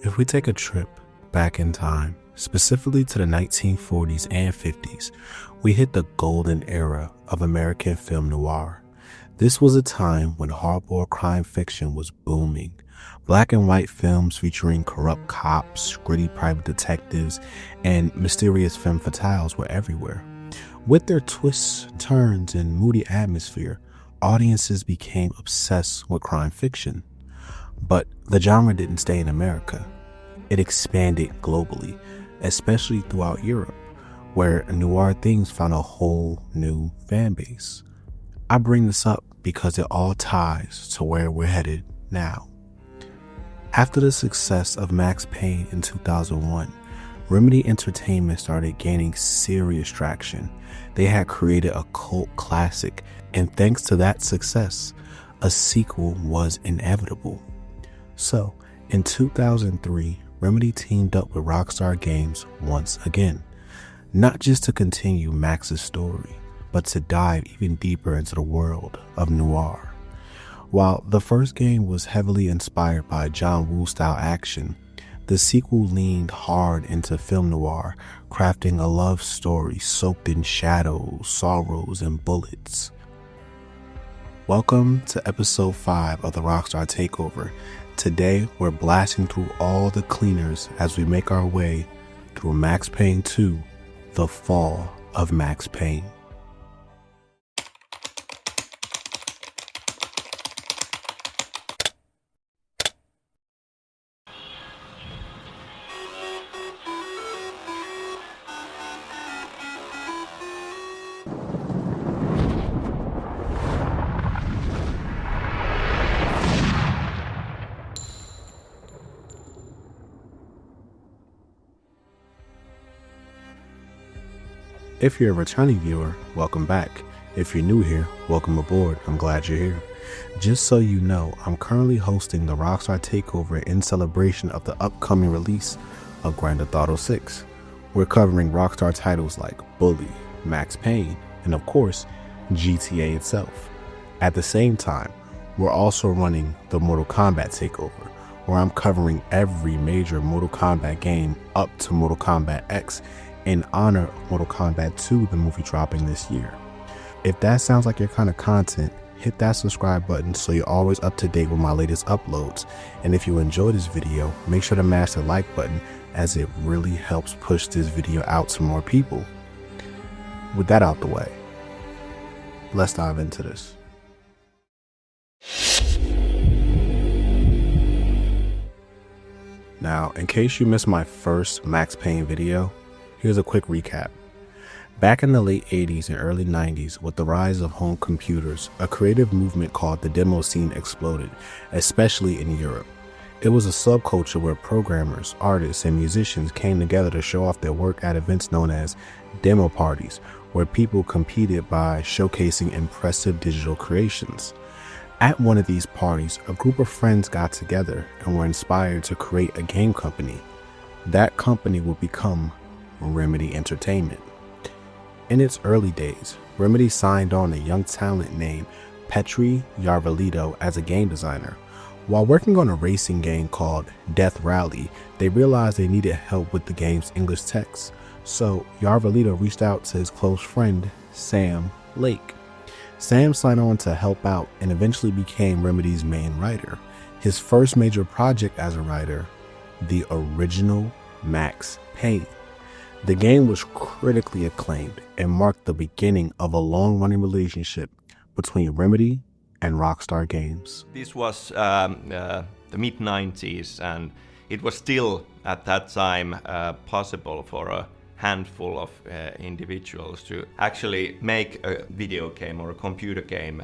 If we take a trip back in time, specifically to the 1940s and 50s, we hit the golden era of American film noir. This was a time when hardcore crime fiction was booming. Black and white films featuring corrupt cops, gritty private detectives, and mysterious femme fatales were everywhere. With their twists, turns, and moody atmosphere, audiences became obsessed with crime fiction. But the genre didn't stay in America. It expanded globally, especially throughout Europe, where noir themes found a whole new fan base. I bring this up because it all ties to where we're headed now. After the success of Max Payne in 2001, Remedy Entertainment started gaining serious traction. They had created a cult classic, and thanks to that success, a sequel was inevitable. So, in 2003, Remedy teamed up with Rockstar Games once again, not just to continue Max's story, but to dive even deeper into the world of noir. While the first game was heavily inspired by John Woo style action, the sequel leaned hard into film noir, crafting a love story soaked in shadows, sorrows, and bullets. Welcome to episode 5 of the Rockstar Takeover. Today, we're blasting through all the cleaners as we make our way through Max Payne 2, The Fall of Max Payne. If you're a returning viewer, welcome back. If you're new here, welcome aboard. I'm glad you're here. Just so you know, I'm currently hosting the Rockstar Takeover in celebration of the upcoming release of Grand Theft Auto 6. We're covering Rockstar titles like Bully, Max Payne, and of course, GTA itself. At the same time, we're also running the Mortal Kombat Takeover, where I'm covering every major Mortal Kombat game up to Mortal Kombat X in honor of Mortal Kombat 2, the movie dropping this year. If that sounds like your kind of content, hit that subscribe button so you're always up to date with my latest uploads. And if you enjoy this video, make sure to mash the like button as it really helps push this video out to more people. With that out the way, let's dive into this. Now, in case you missed my first Max Payne video, here's a quick recap. Back in the late 80s and early 90s, with the rise of home computers, a creative movement called the demo scene exploded, especially in Europe. It was a subculture where programmers, artists, and musicians came together to show off their work at events known as demo parties, where people competed by showcasing impressive digital creations. At one of these parties, a group of friends got together and were inspired to create a game company. That company would become Remedy Entertainment. In its early days, Remedy signed on a young talent named Petri Yarvalito as a game designer. While working on a racing game called Death Rally, they realized they needed help with the game's English text. So Yarvalito reached out to his close friend, Sam Lake. Sam signed on to help out and eventually became Remedy's main writer. His first major project as a writer, the original Max Payne. The game was critically acclaimed and marked the beginning of a long-running relationship between Remedy and Rockstar Games. This was the mid-90s, and it was still at that time possible for a handful of individuals to actually make a video game or a computer game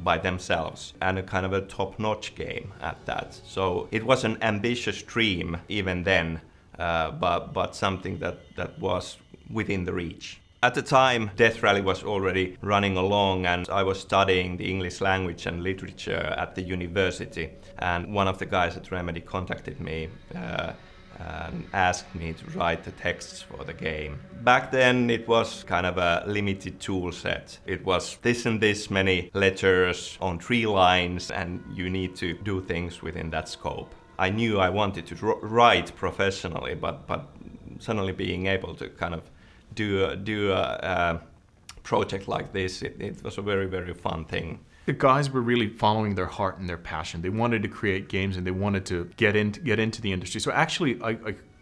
by themselves, and a kind of a top-notch game at that. So it was an ambitious dream even then, but something that was within the reach. At the time, Death Rally was already running along, and I was studying the English language and literature at the university, and one of the guys at Remedy contacted me and asked me to write the texts for the game. Back then it was kind of a limited tool set. It was this and this many letters on 3 lines, and you need to do things within that scope. I knew I wanted to write professionally, but suddenly being able to kind of do a project like this, it was a very, very fun thing. The guys were really following their heart and their passion. They wanted to create games and they wanted to get into the industry. So actually,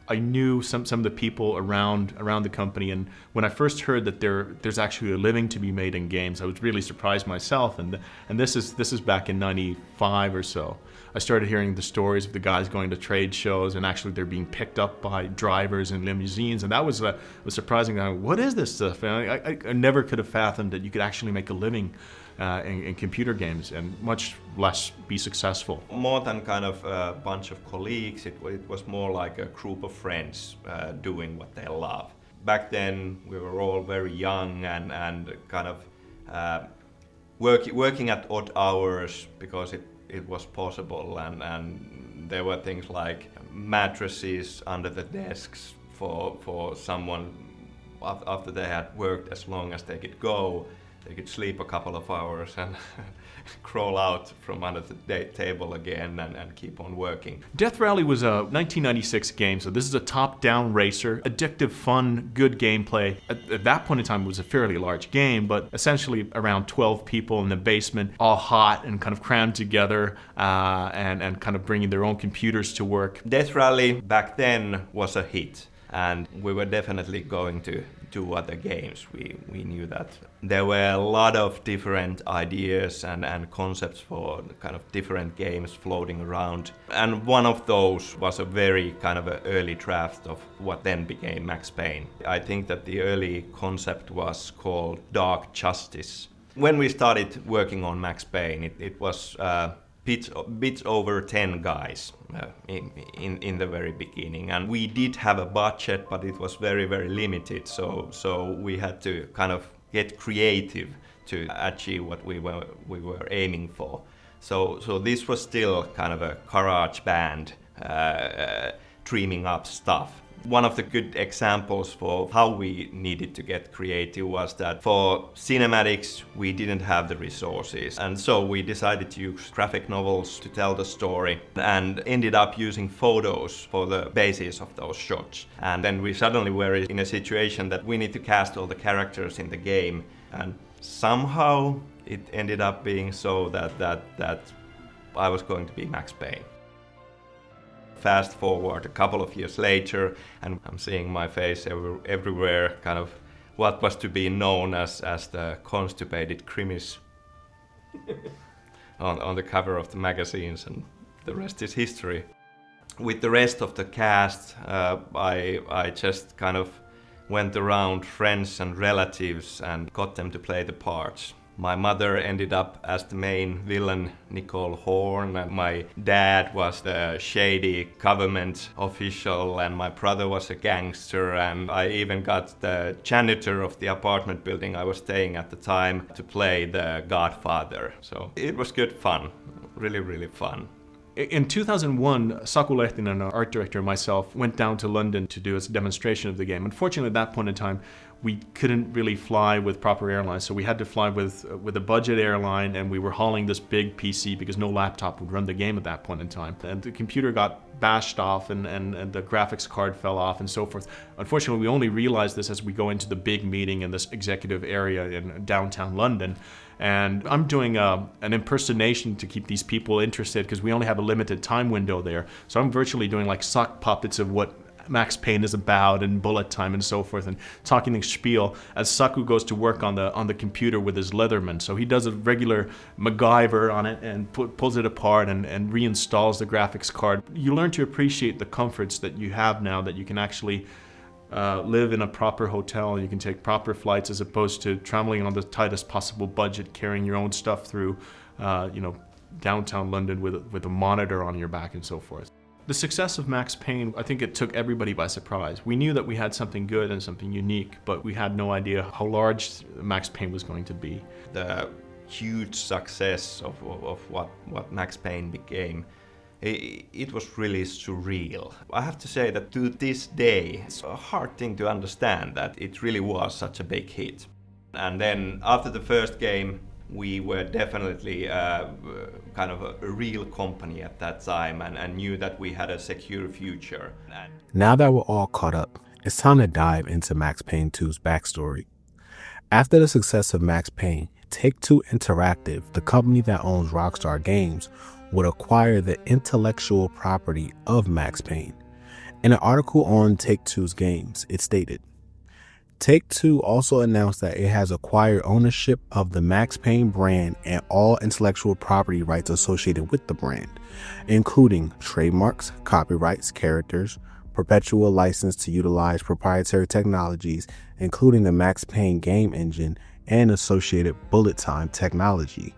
I knew some of the people around the company, and when I first heard that there's actually a living to be made in games, I was really surprised myself. And this is back in '95 or so. I started hearing the stories of the guys going to trade shows, and actually they're being picked up by drivers in limousines, and that was surprising. What is this stuff? And I never could have fathomed that you could actually make a living in computer games, and much less be successful. More than kind of a bunch of colleagues, it was more like a group of friends doing what they love. Back then, we were all very young and kind of working at odd hours because it was possible, and there were things like mattresses under the desks for someone after they had worked as long as they could go. They could sleep a couple of hours and crawl out from under the table again and keep on working. Death Rally was a 1996 game, so this is a top-down racer, addictive, fun, good gameplay. At that point in time, it was a fairly large game, but essentially around 12 people in the basement, all hot and kind of crammed together, and kind of bringing their own computers to work. Death Rally back then was a hit, and we were definitely going to do other games. We knew that. There were a lot of different ideas and concepts for kind of different games floating around. And one of those was a very kind of an early draft of what then became Max Payne. I think that the early concept was called Dark Justice. When we started working on Max Payne, it was bit over 10 guys in the very beginning, and we did have a budget, but it was very, very limited, so we had to kind of get creative to achieve what we were aiming for. So this was still kind of a garage band dreaming up stuff. One of the good examples for how we needed to get creative was that for cinematics we didn't have the resources, and so we decided to use graphic novels to tell the story and ended up using photos for the basis of those shots. And then we suddenly were in a situation that we need to cast all the characters in the game, and somehow it ended up being so that I was going to be Max Payne. Fast forward a couple of years later, and I'm seeing my face everywhere, kind of what was to be known as the constipated Krimis on the cover of the magazines, and the rest is history. With the rest of the cast, I just kind of went around friends and relatives and got them to play the parts. My mother ended up as the main villain, Nicole Horn, and my dad was the shady government official, and my brother was a gangster, and I even got the janitor of the apartment building I was staying at the time to play the Godfather. So it was good fun, really, really fun. In 2001, Saku Lehtinen, our art director, and myself went down to London to do a demonstration of the game. Unfortunately, at that point in time, we couldn't really fly with proper airlines, so we had to fly with a budget airline, and we were hauling this big PC because no laptop would run the game at that point in time. And the computer got bashed off, and the graphics card fell off, and so forth. Unfortunately, we only realized this as we go into the big meeting in this executive area in downtown London. And I'm doing an impersonation to keep these people interested because we only have a limited time window there. So I'm virtually doing like sock puppets of what Max Payne is about and bullet time and so forth, and talking the spiel as Saku goes to work on the computer with his Leatherman. So he does a regular MacGyver on it and pulls it apart and reinstalls the graphics card. You learn to appreciate the comforts that you have now, that you can actually live in a proper hotel, you can take proper flights as opposed to traveling on the tightest possible budget, carrying your own stuff through downtown London with a monitor on your back and so forth. The success of Max Payne, I think it took everybody by surprise. We knew that we had something good and something unique, but we had no idea how large Max Payne was going to be. The huge success of what Max Payne became, it was really surreal. I have to say that to this day, it's a hard thing to understand that it really was such a big hit. And then after the first game, we were definitely kind of a real company at that time and knew that we had a secure future. Now that we're all caught up, it's time to dive into Max Payne 2's backstory. After the success of Max Payne, Take-Two Interactive, the company that owns Rockstar Games, would acquire the intellectual property of Max Payne. In an article on Take-Two's games, it stated, Take-Two also announced that it has acquired ownership of the Max Payne brand and all intellectual property rights associated with the brand, including trademarks, copyrights, characters, perpetual license to utilize proprietary technologies, including the Max Payne game engine and associated bullet time technology,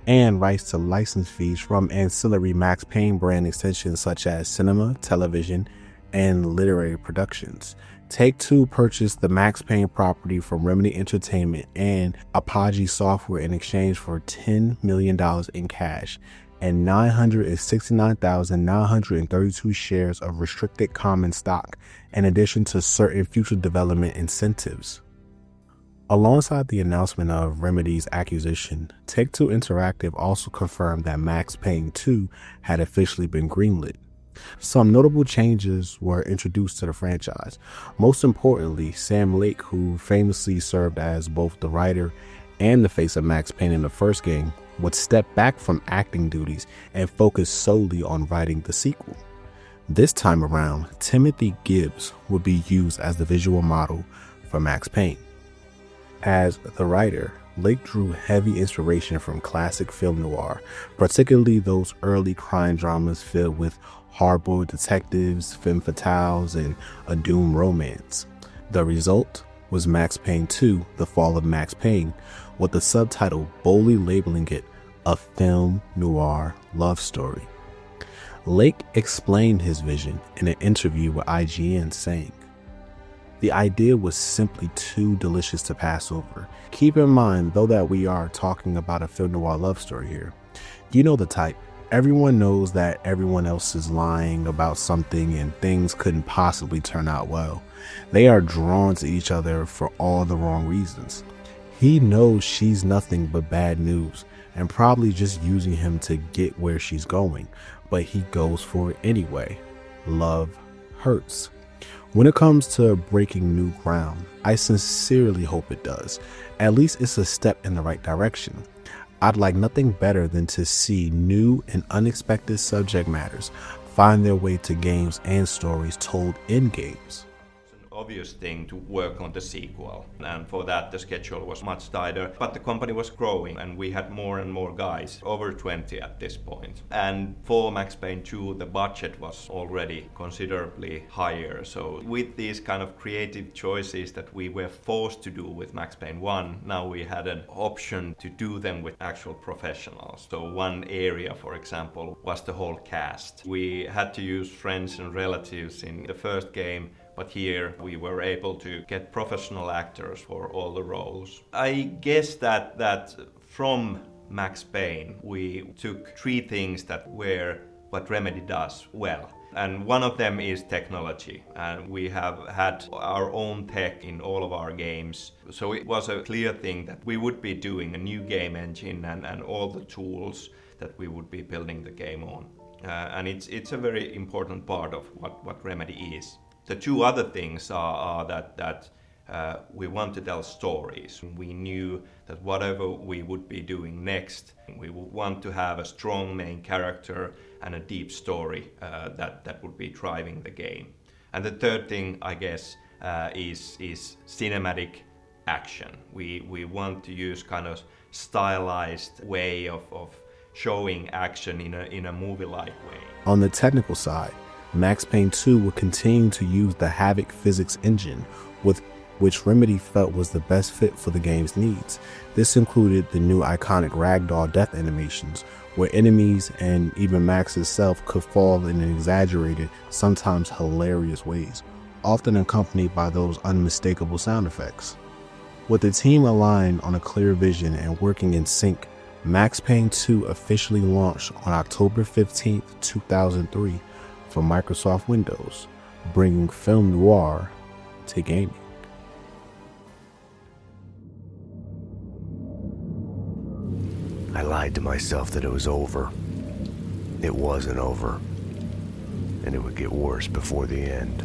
and rights to license fees from ancillary Max Payne brand extensions such as cinema, television, and literary productions. Take-Two purchased the Max Payne property from Remedy Entertainment and Apogee Software in exchange for $10 million in cash and 969,932 shares of restricted common stock, in addition to certain future development incentives. Alongside the announcement of Remedy's acquisition, Take-Two Interactive also confirmed that Max Payne 2 had officially been greenlit. Some notable changes were introduced to the franchise. Most importantly, Sam Lake, who famously served as both the writer and the face of Max Payne in the first game, would step back from acting duties and focus solely on writing the sequel. This time around, Timothy Gibbs would be used as the visual model for Max Payne. As the writer, Lake drew heavy inspiration from classic film noir, particularly those early crime dramas filled with hard-boiled detectives, femme fatales, and a doom romance. The result was Max Payne 2, The Fall of Max Payne, with the subtitle boldly labeling it a film noir love story. Lake explained his vision in an interview with IGN, saying, "The idea was simply too delicious to pass over. Keep in mind, though, that we are talking about a film noir love story here. You know the type. Everyone knows that everyone else is lying about something and things couldn't possibly turn out well. They are drawn to each other for all the wrong reasons. He knows she's nothing but bad news and probably just using him to get where she's going, but he goes for it anyway. Love hurts. When it comes to breaking new ground, I sincerely hope it does. At least it's a step in the right direction. I'd like nothing better than to see new and unexpected subject matters find their way to games and stories told in games." Obvious thing to work on the sequel, and for that the schedule was much tighter, but the company was growing and we had more and more guys, over 20 at this point. And for Max Payne 2 the budget was already considerably higher, so with these kind of creative choices that we were forced to do with Max Payne 1, now we had an option to do them with actual professionals. So one area, for example, was the whole cast. We had to use friends and relatives in the first game, but here we were able to get professional actors for all the roles. I guess that from Max Payne we took three things that were what Remedy does well. And one of them is technology. And we have had our own tech in all of our games. So it was a clear thing that we would be doing a new game engine and all the tools that we would be building the game on. And it's a very important part of what Remedy is. The two other things are that we want to tell stories. We knew that whatever we would be doing next, we would want to have a strong main character and a deep story that would be driving the game. And the third thing, I guess, is cinematic action. We want to use kind of stylized way of showing action in a movie-like way. On the technical side, Max Payne 2 would continue to use the Havok physics engine, with which Remedy felt was the best fit for the game's needs. This included the new iconic ragdoll death animations, where enemies and even Max itself could fall in exaggerated, sometimes hilarious ways, often accompanied by those unmistakable sound effects. With the team aligned on a clear vision and working in sync, Max Payne 2 officially launched on October 15, 2003 for Microsoft Windows, bringing film noir to gaming. I lied to myself that it was over. It wasn't over. And it would get worse before the end.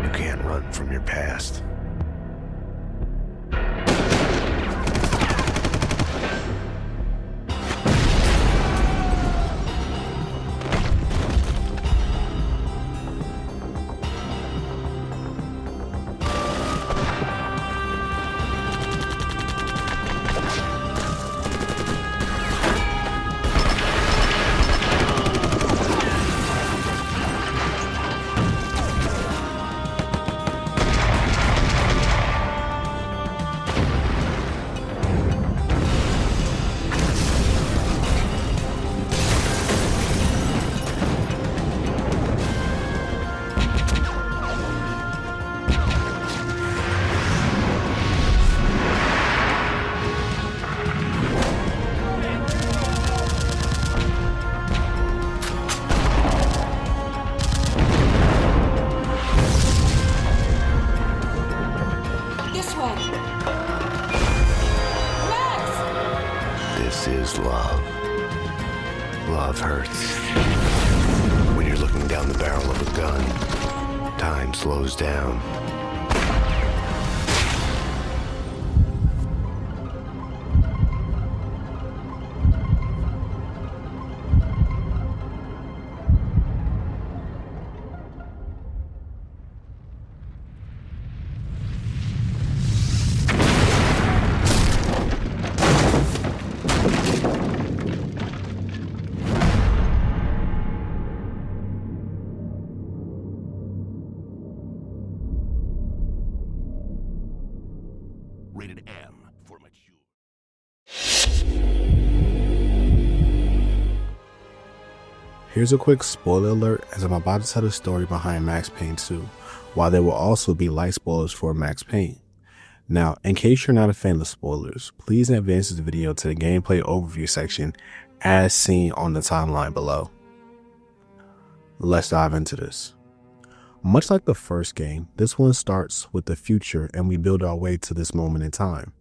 You can't run from your past. This is love. Love hurts. When you're looking down the barrel of a gun, time slows down. Rated M for mature. Here's a quick spoiler alert as I'm about to tell the story behind Max Payne 2, while there will also be light spoilers for Max Payne. Now, in case you're not a fan of spoilers, please advance this video to the gameplay overview section as seen on the timeline below. Let's dive into this. Much like the first game, this one starts with the future and we build our way to this moment in time.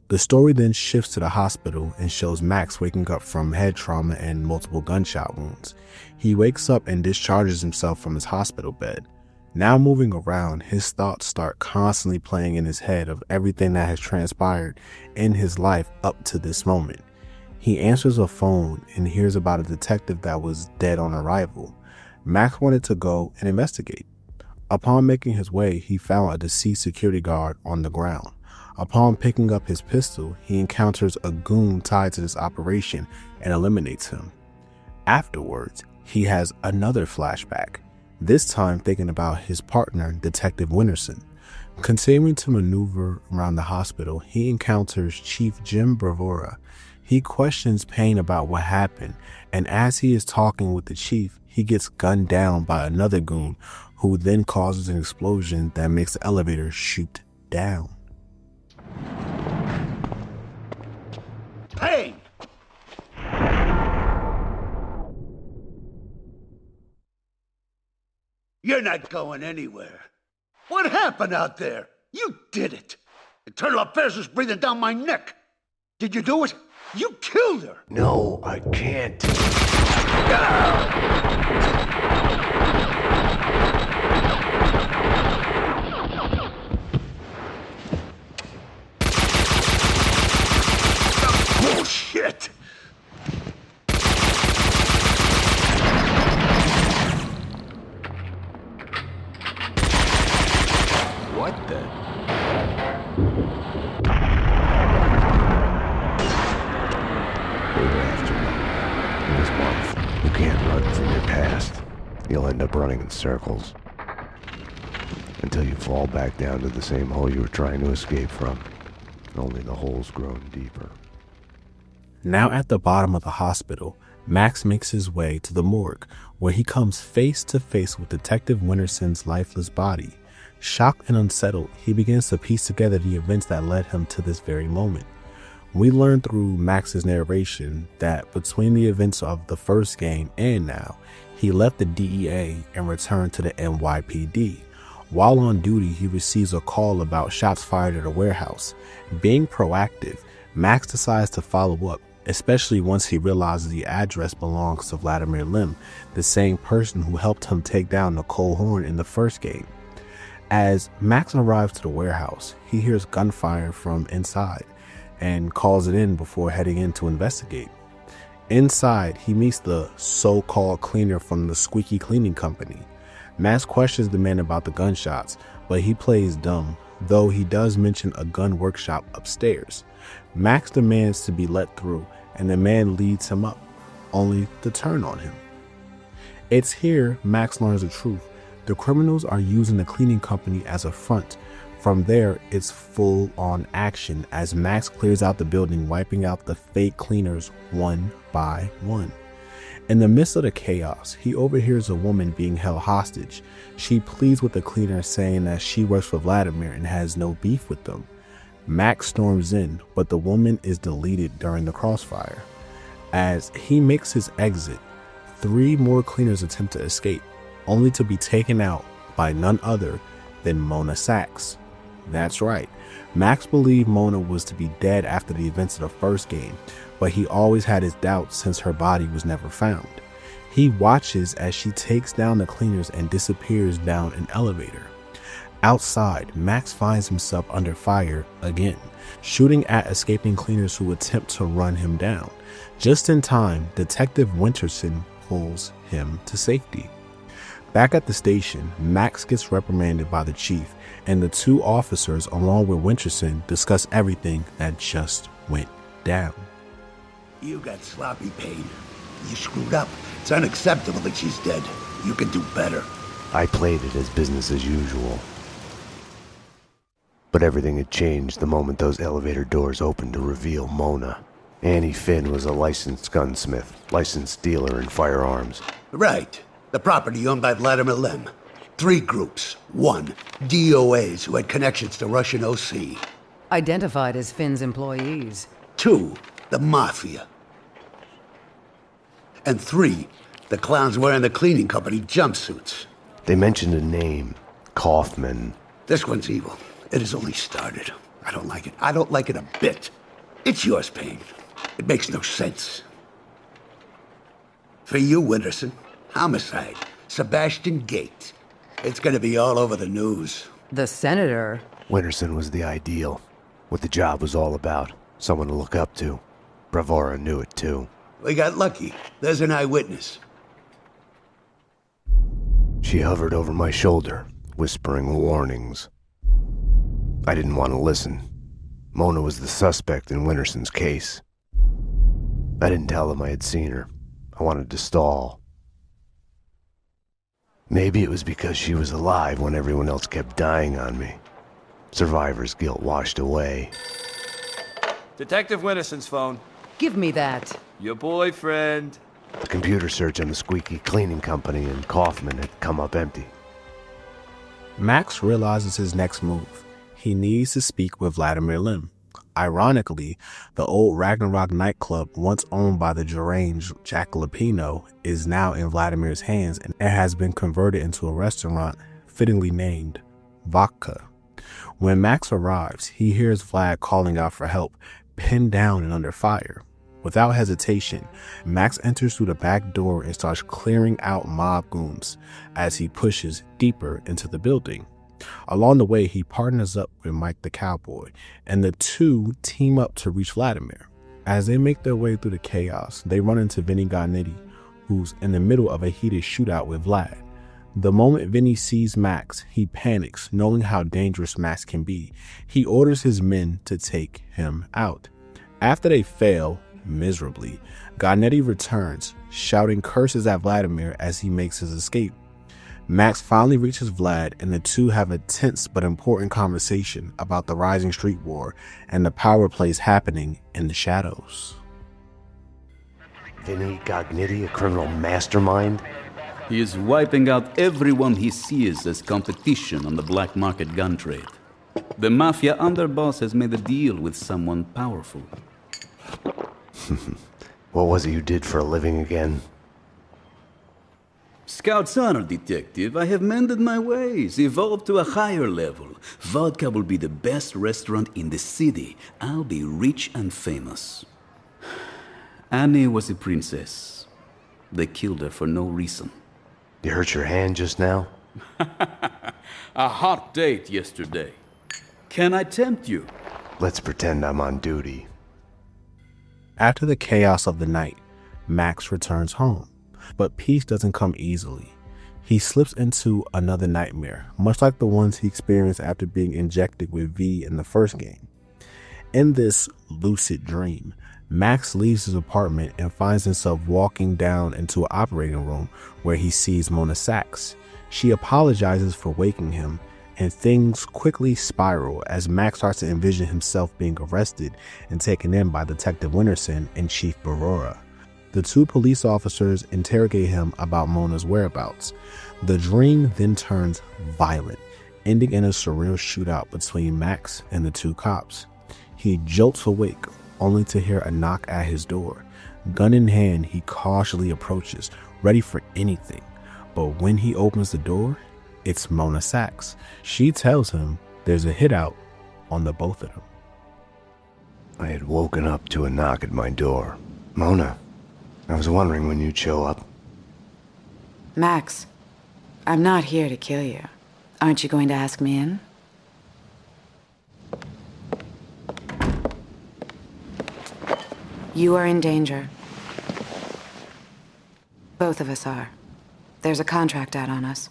The story then shifts to the hospital and shows Max waking up from head trauma and multiple gunshot wounds. He wakes up and discharges himself from his hospital bed. Now moving around, his thoughts start constantly playing in his head of everything that has transpired in his life up to this moment. He answers a phone and hears about a detective that was dead on arrival. Max wanted to go and investigate. Upon making his way, he found a deceased security guard on the ground. Upon picking up his pistol, he encounters a goon tied to this operation and eliminates him. Afterwards, he has another flashback, this time thinking about his partner, Detective Winterson. Continuing to maneuver around the hospital, he encounters Chief Jim Bravura. He questions Payne about what happened, and as he is talking with the chief, he gets gunned down by another goon, who then causes an explosion that makes the elevator shoot down. Payne! You're not going anywhere. What happened out there? You did it. Internal Affairs was breathing down my neck. Did you do it? You killed her. No, I can't. Bullshit! What the? They were after me. This month, you can't run from your past. You'll end up running in circles. Until you fall back down to the same hole you were trying to escape from. Only the hole's grown deeper. Now at the bottom of the hospital, Max makes his way to the morgue, where he comes face to face with Detective Winterson's lifeless body. Shocked and unsettled, he begins to piece together the events that led him to this very moment. We learn through Max's narration that between the events of the first game and now, he left the DEA and returned to the NYPD. While on duty, he receives a call about shots fired at a warehouse. Being proactive, Max decides to follow up, especially once he realizes the address belongs to Vladimir Lim, the same person who helped him take down Nicole Horn in the first game. As Max arrives to the warehouse, he hears gunfire from inside and calls it in before heading in to investigate. Inside, he meets the so-called cleaner from the Squeaky Cleaning Company. Max questions the man about the gunshots, but he plays dumb, though he does mention a gun workshop upstairs. Max demands to be let through, and the man leads him up, only to turn on him. It's here Max learns the truth. The criminals are using the cleaning company as a front. From there, it's full-on action as Max clears out the building, wiping out the fake cleaners one by one. In the midst of the chaos, he overhears a woman being held hostage. She pleads with the cleaner, saying that she works for Vladimir and has no beef with them. Max storms in, but the woman is deleted during the crossfire. As he makes his exit, 3 more cleaners attempt to escape, only to be taken out by none other than Mona Sachs. That's right, Max believed Mona was to be dead after the events of the first game, but he always had his doubts since her body was never found. He watches as she takes down the cleaners and disappears down an elevator. Outside, Max finds himself under fire again, shooting at escaping cleaners who attempt to run him down. Just in time, Detective Winterson pulls him to safety. Back at the station, Max gets reprimanded by the chief, and the 2 officers, along with Winterson, discuss everything that just went down. You got sloppy paid. You screwed up. It's unacceptable that she's dead. You can do better. I played it as business as usual. But everything had changed the moment those elevator doors opened to reveal Mona. Annie Finn was a licensed gunsmith, licensed dealer in firearms. Right. The property owned by Vladimir Lim. 3 groups. 1, DOAs who had connections to Russian OC. Identified as Finn's employees. 2, the Mafia. And 3, the clowns wearing the cleaning company jumpsuits. They mentioned a name, Kaufman. This one's evil. It has only started. I don't like it. I don't like it a bit. It's yours, Payne. It makes no sense. For you, Winterson, homicide. Sebastian Gate. It's gonna be all over the news. The senator? Winterson was the ideal. What the job was all about. Someone to look up to. Bravura knew it too. We got lucky. There's an eyewitness. She hovered over my shoulder, whispering warnings. I didn't want to listen. Mona was the suspect in Winterson's case. I didn't tell them I had seen her. I wanted to stall. Maybe it was because she was alive when everyone else kept dying on me. Survivor's guilt washed away. Detective Winterson's phone. Give me that. Your boyfriend. The computer search on the Squeaky Cleaning Company and Kaufman had come up empty. Max realizes his next move. He needs to speak with Vladimir Lim. Ironically, the old Ragnarok nightclub, once owned by the deranged Jack Lupino, is now in Vladimir's hands and it has been converted into a restaurant fittingly named Vodka. When Max arrives, he hears Vlad calling out for help, pinned down and under fire. Without hesitation, Max enters through the back door and starts clearing out mob goons as he pushes deeper into the building. Along the way, he partners up with Mike the Cowboy, and the 2 team up to reach Vladimir. As they make their way through the chaos, they run into Vinny Garnetti, who's in the middle of a heated shootout with Vlad. The moment Vinny sees Max, he panics, knowing how dangerous Max can be. He orders his men to take him out. After they fail miserably, Garnetti returns, shouting curses at Vladimir as he makes his escape. Max finally reaches Vlad, and the 2 have a tense but important conversation about the rising street war and the power plays happening in the shadows. Vinny Gognitti, a criminal mastermind? He is wiping out everyone he sees as competition on the black market gun trade. The mafia underboss has made a deal with someone powerful. What was it you did for a living again? Scout's honor, detective. I have mended my ways, evolved to a higher level. Vodka will be the best restaurant in the city. I'll be rich and famous. Annie was a princess. They killed her for no reason. You hurt your hand just now? A hot date yesterday. Can I tempt you? Let's pretend I'm on duty. After the chaos of the night, Max returns home. But peace doesn't come easily. He slips into another nightmare, much like the ones he experienced after being injected with V in the first game. In this lucid dream, Max leaves his apartment and finds himself walking down into an operating room where he sees Mona Sachs. She apologizes for waking him, and things quickly spiral as Max starts to envision himself being arrested and taken in by Detective Winterson and Chief Barora. The two police officers interrogate him about Mona's whereabouts. The dream then turns violent, ending in a surreal shootout between Max and the two cops. He jolts awake, only to hear a knock at his door. Gun in hand, he cautiously approaches, ready for anything. But when he opens the door, it's Mona Sachs. She tells him there's a hit out on the both of them. I had woken up to a knock at my door. Mona, I was wondering when you'd show up. Max, I'm not here to kill you. Aren't you going to ask me in? You are in danger. Both of us are. There's a contract out on us.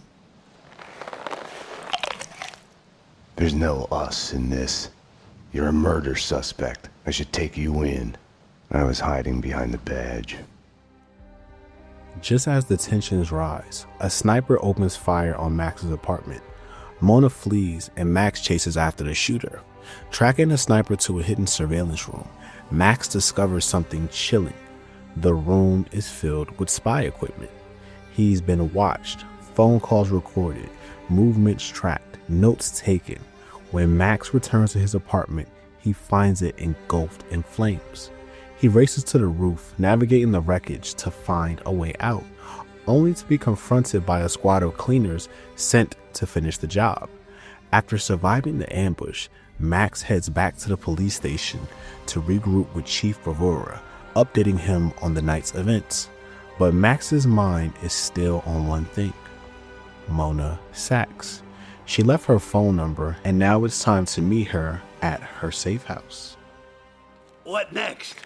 There's no us in this. You're a murder suspect. I should take you in. I was hiding behind the badge. Just as the tensions rise, a sniper opens fire on Max's apartment. Mona flees and Max chases after the shooter. Tracking the sniper to a hidden surveillance room, Max discovers something chilling. The room is filled with spy equipment. He's been watched, phone calls recorded, movements tracked, notes taken. When Max returns to his apartment, he finds it engulfed in flames. He races to the roof, navigating the wreckage to find a way out, only to be confronted by a squad of cleaners sent to finish the job. After surviving the ambush, Max heads back to the police station to regroup with Chief Barora, updating him on the night's events. But Max's mind is still on one thing: Mona Sachs. She left her phone number, and now it's time to meet her at her safe house. What next?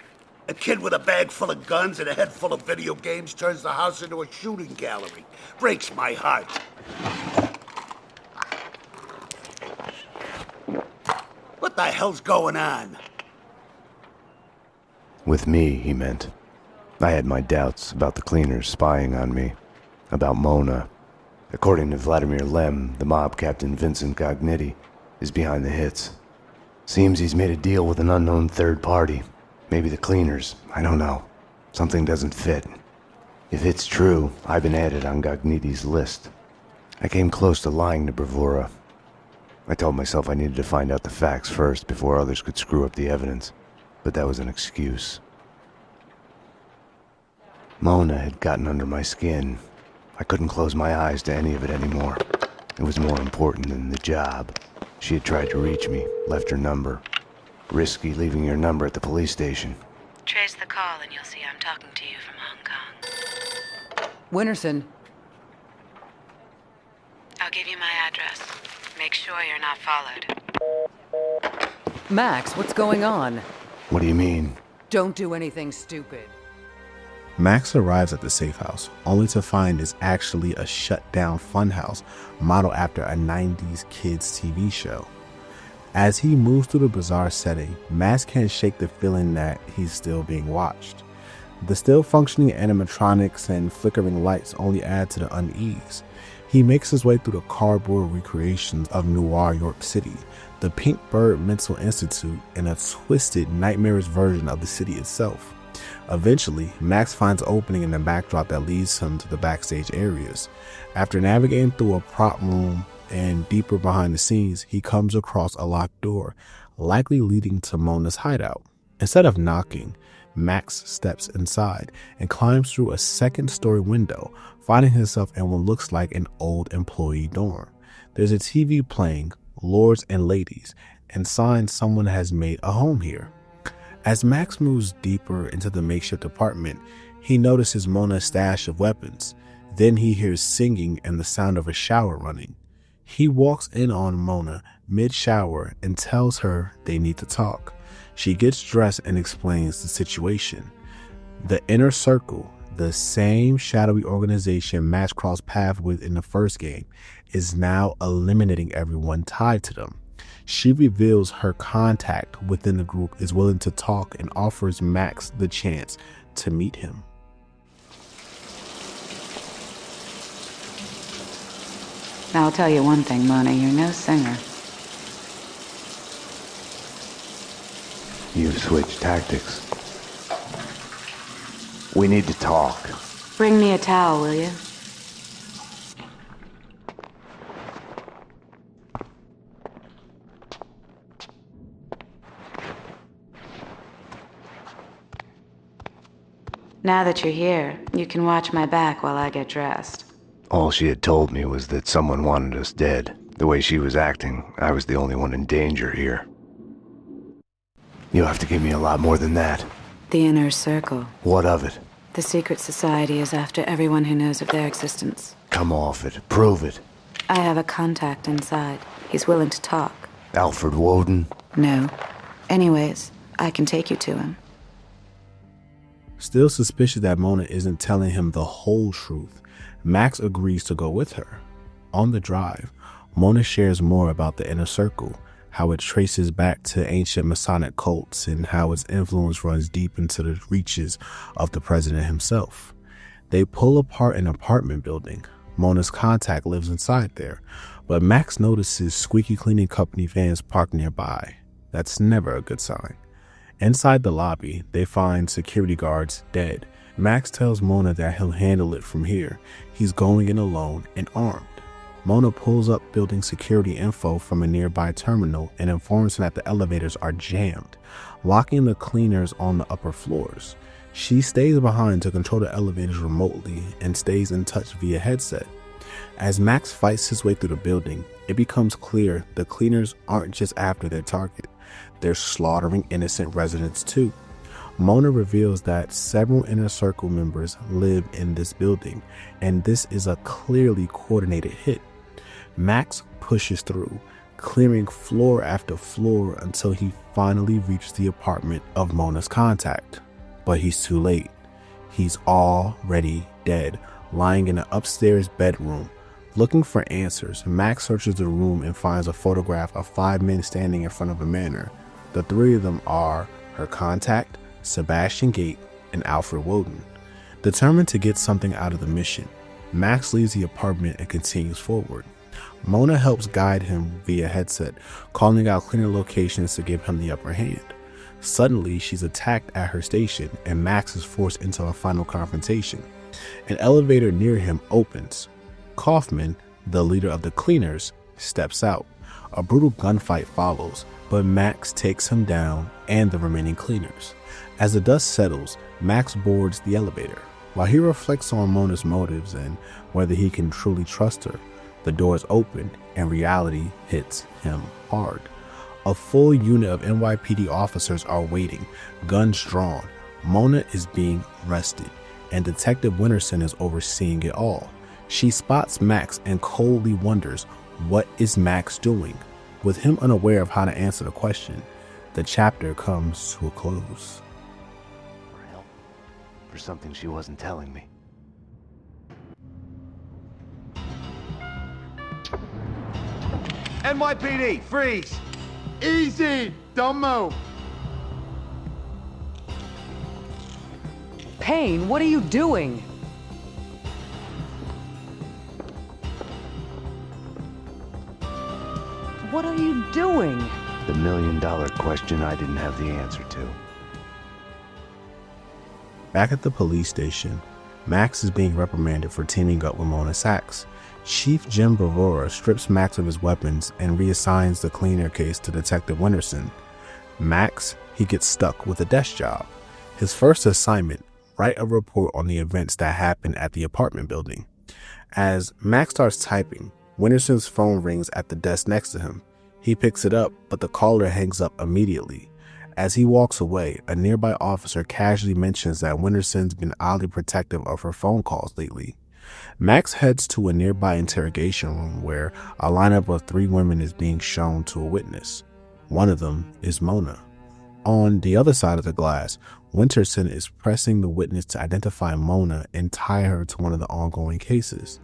A kid with a bag full of guns and a head full of video games turns the house into a shooting gallery. Breaks my heart. What the hell's going on? With me, he meant. I had my doubts about the cleaners spying on me, about Mona. According to Vladimir Lem, the mob captain Vincent Gognitti is behind the hits. Seems he's made a deal with an unknown third party. Maybe the cleaners, I don't know. Something doesn't fit. If it's true, I've been added on Gognitti's list. I came close to lying to Bravura. I told myself I needed to find out the facts first before others could screw up the evidence, but that was an excuse. Mona had gotten under my skin. I couldn't close my eyes to any of it anymore. It was more important than the job. She had tried to reach me, left her number. Risky leaving your number at the police station. Trace the call and you'll see I'm talking to you from Hong Kong. Winterson, I'll give you my address. Make sure you're not followed. Max, what's going on? What do you mean? Don't do anything stupid. Max arrives at the safe house, only to find it's actually a shut-down funhouse modeled after a 90s kids TV show. As he moves through the bizarre setting, Max can't shake the feeling that he's still being watched. The still functioning animatronics and flickering lights only add to the unease. He makes his way through the cardboard recreations of Noir York City, the Pink Bird Mental Institute, and a twisted, nightmarish version of the city itself. Eventually, Max finds an opening in the backdrop that leads him to the backstage areas. After navigating through a prop room and deeper behind the scenes, he comes across a locked door, likely leading to Mona's hideout. Instead of knocking, Max steps inside and climbs through a second-story window, finding himself in what looks like an old employee dorm. There's a TV playing Lords and Ladies and signs someone has made a home here. As Max moves deeper into the makeshift apartment, he notices Mona's stash of weapons. Then he hears singing and the sound of a shower running. He walks in on Mona mid-shower and tells her they need to talk. She gets dressed and explains the situation. The Inner Circle, the same shadowy organization Max crossed paths with in the first game, is now eliminating everyone tied to them. She reveals her contact within the group is willing to talk and offers Max the chance to meet him. I'll tell you one thing, Mona, you're no singer. You've switched tactics. We need to talk. Bring me a towel, will you? Now that you're here, you can watch my back while I get dressed. All she had told me was that someone wanted us dead. The way she was acting, I was the only one in danger here. You'll have to give me a lot more than that. The Inner Circle. What of it? The secret society is after everyone who knows of their existence. Come off it. Prove it. I have a contact inside. He's willing to talk. Alfred Woden? No. Anyways, I can take you to him. Still suspicious that Mona isn't telling him the whole truth, Max agrees to go with her. On the drive, Mona shares more about the Inner Circle, how it traces back to ancient Masonic cults and how its influence runs deep into the reaches of the president himself. They pull apart an apartment building. Mona's contact lives inside there, but Max notices squeaky cleaning company vans parked nearby. That's never a good sign. Inside the lobby, they find security guards dead. Max tells Mona that he'll handle it from here. He's going in alone and armed. Mona pulls up building security info from a nearby terminal and informs him that the elevators are jammed, locking the cleaners on the upper floors. She stays behind to control the elevators remotely and stays in touch via headset. As Max fights his way through the building, it becomes clear the cleaners aren't just after their target. They're slaughtering innocent residents too. Mona reveals that several Inner Circle members live in this building, and this is a clearly coordinated hit. Max pushes through, clearing floor after floor until he finally reaches the apartment of Mona's contact. But he's too late. He's already dead, lying in an upstairs bedroom. Looking for answers, Max searches the room and finds a photograph of 5 men standing in front of a manor. The 3 of them are her contact, Sebastian Gate, and Alfred Woden. Determined to get something out of the mission, Max leaves the apartment and continues forward. Mona helps guide him via headset, calling out cleaner locations to give him the upper hand. Suddenly, she's attacked at her station and Max is forced into a final confrontation. An elevator near him opens. Kaufman, the leader of the cleaners, steps out. A brutal gunfight follows, but Max takes him down and the remaining cleaners. As the dust settles, Max boards the elevator. While he reflects on Mona's motives and whether he can truly trust her, the doors open and reality hits him hard. A full unit of NYPD officers are waiting, guns drawn. Mona is being arrested, and Detective Winterson is overseeing it all. She spots Max and coldly wonders, what is Max doing? With him unaware of how to answer the question, the chapter comes to a close. For help? For something she wasn't telling me. NYPD, freeze! Easy! Don't move! Payne, what are you doing? What are you doing? The $1 million question I didn't have the answer to. Back at the police station, Max is being reprimanded for teaming up with Mona Sachs. Chief Jim Bravura strips Max of his weapons and reassigns the cleaner case to Detective Winterson. Max, he gets stuck with a desk job. His first assignment, write a report on the events that happened at the apartment building. As Max starts typing, Winterson's phone rings at the desk next to him. He picks it up, but the caller hangs up immediately. As he walks away, a nearby officer casually mentions that Winterson's been oddly protective of her phone calls lately. Max heads to a nearby interrogation room where a lineup of 3 women is being shown to a witness. One of them is Mona. On the other side of the glass, Winterson is pressing the witness to identify Mona and tie her to one of the ongoing cases.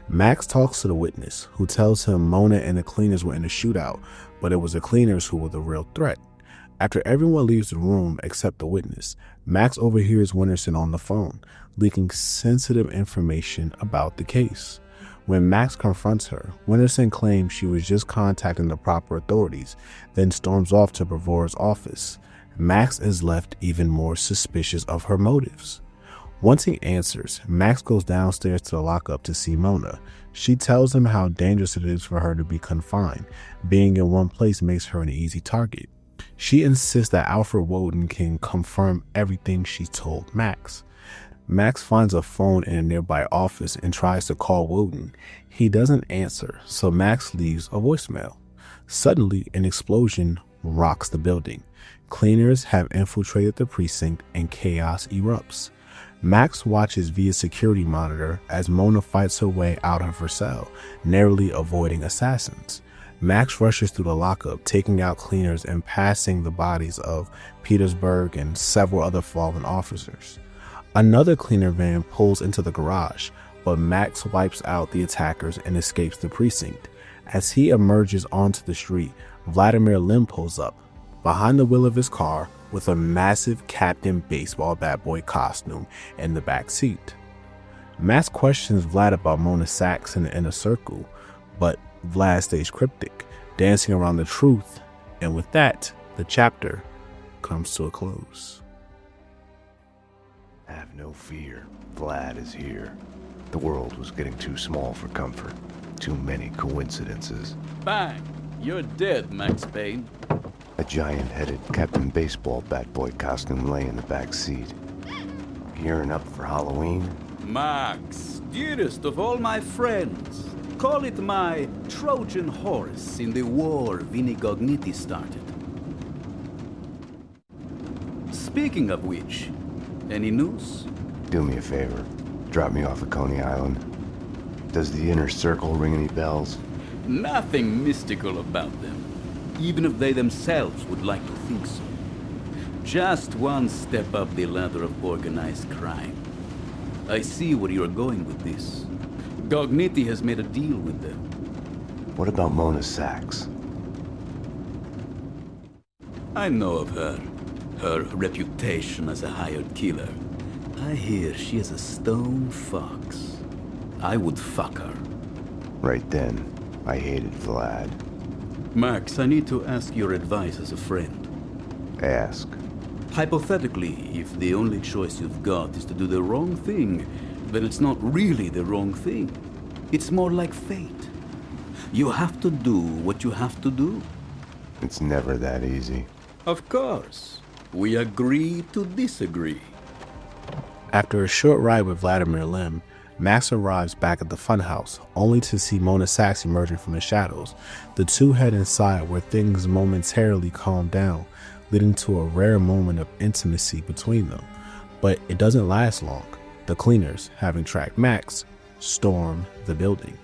Max talks to the witness, who tells him Mona and the cleaners were in a shootout, but it was the cleaners who were the real threat. After everyone leaves the room except the witness, Max overhears Winterson on the phone, leaking sensitive information about the case. When Max confronts her, Winterson claims she was just contacting the proper authorities, then storms off to Brevoor's office. Max is left even more suspicious of her motives. Once he answers, Max goes downstairs to the lockup to see Mona. She tells him how dangerous it is for her to be confined. Being in one place makes her an easy target. She insists that Alfred Woden can confirm everything she told Max. Max finds a phone in a nearby office and tries to call Woden. He doesn't answer, so Max leaves a voicemail. Suddenly, an explosion rocks the building. Cleaners have infiltrated the precinct and chaos erupts. Max watches via security monitor as Mona fights her way out of her cell, narrowly avoiding assassins. Max rushes through the lockup, taking out cleaners and passing the bodies of Petersburg and several other fallen officers. Another cleaner van pulls into the garage, but Max wipes out the attackers and escapes the precinct. As he emerges onto the street, Vladimir Lim pulls up, behind the wheel of his car, with a massive Captain Baseball Bat Boy costume in the back seat. Max questions Vlad about Mona Sachs in the inner circle, but Vlad stays cryptic, dancing around the truth, and with that, the chapter comes to a close. Have no fear. Vlad is here. The world was getting too small for comfort. Too many coincidences. Bang! You're dead, Max Payne. A giant-headed Captain Baseball Bat Boy costume lay in the back seat. Gearing up for Halloween? Max, dearest of all my friends. Call it my Trojan horse in the war Vinnie Gognitti started. Speaking of which, any news? Do me a favor. Drop me off at Coney Island. Does the inner circle ring any bells? Nothing mystical about them, even if they themselves would like to think so. Just one step up the ladder of organized crime. I see where you're going with this. Gognitti has made a deal with them. What about Mona Sachs? I know of her. Her reputation as a hired killer. I hear she is a stone fox. I would fuck her. Right then, I hated Vlad. Max, I need to ask your advice as a friend. Ask. Hypothetically, if the only choice you've got is to do the wrong thing, then it's not really the wrong thing. It's more like fate. You have to do what you have to do. It's never that easy. Of course. We agree to disagree. After a short ride with Vladimir Lim, Max arrives back at the funhouse, only to see Mona Sachs emerging from the shadows. The two head inside, where things momentarily calm down, leading to a rare moment of intimacy between them. But it doesn't last long. The cleaners, having tracked Max, storm the building.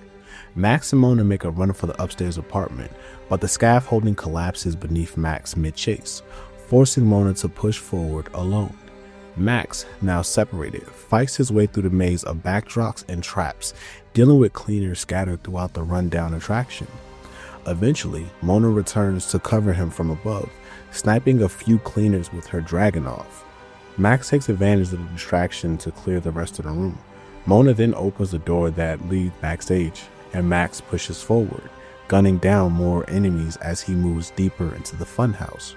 Max and Mona make a run for the upstairs apartment, but the scaffolding collapses beneath Max mid-chase, forcing Mona to push forward alone. Max, now separated, fights his way through the maze of backdrops and traps, dealing with cleaners scattered throughout the rundown attraction. Eventually, Mona returns to cover him from above, sniping a few cleaners with her Dragunov. Max takes advantage of the distraction to clear the rest of the room. Mona then opens the door that leads backstage, and Max pushes forward, gunning down more enemies as he moves deeper into the funhouse.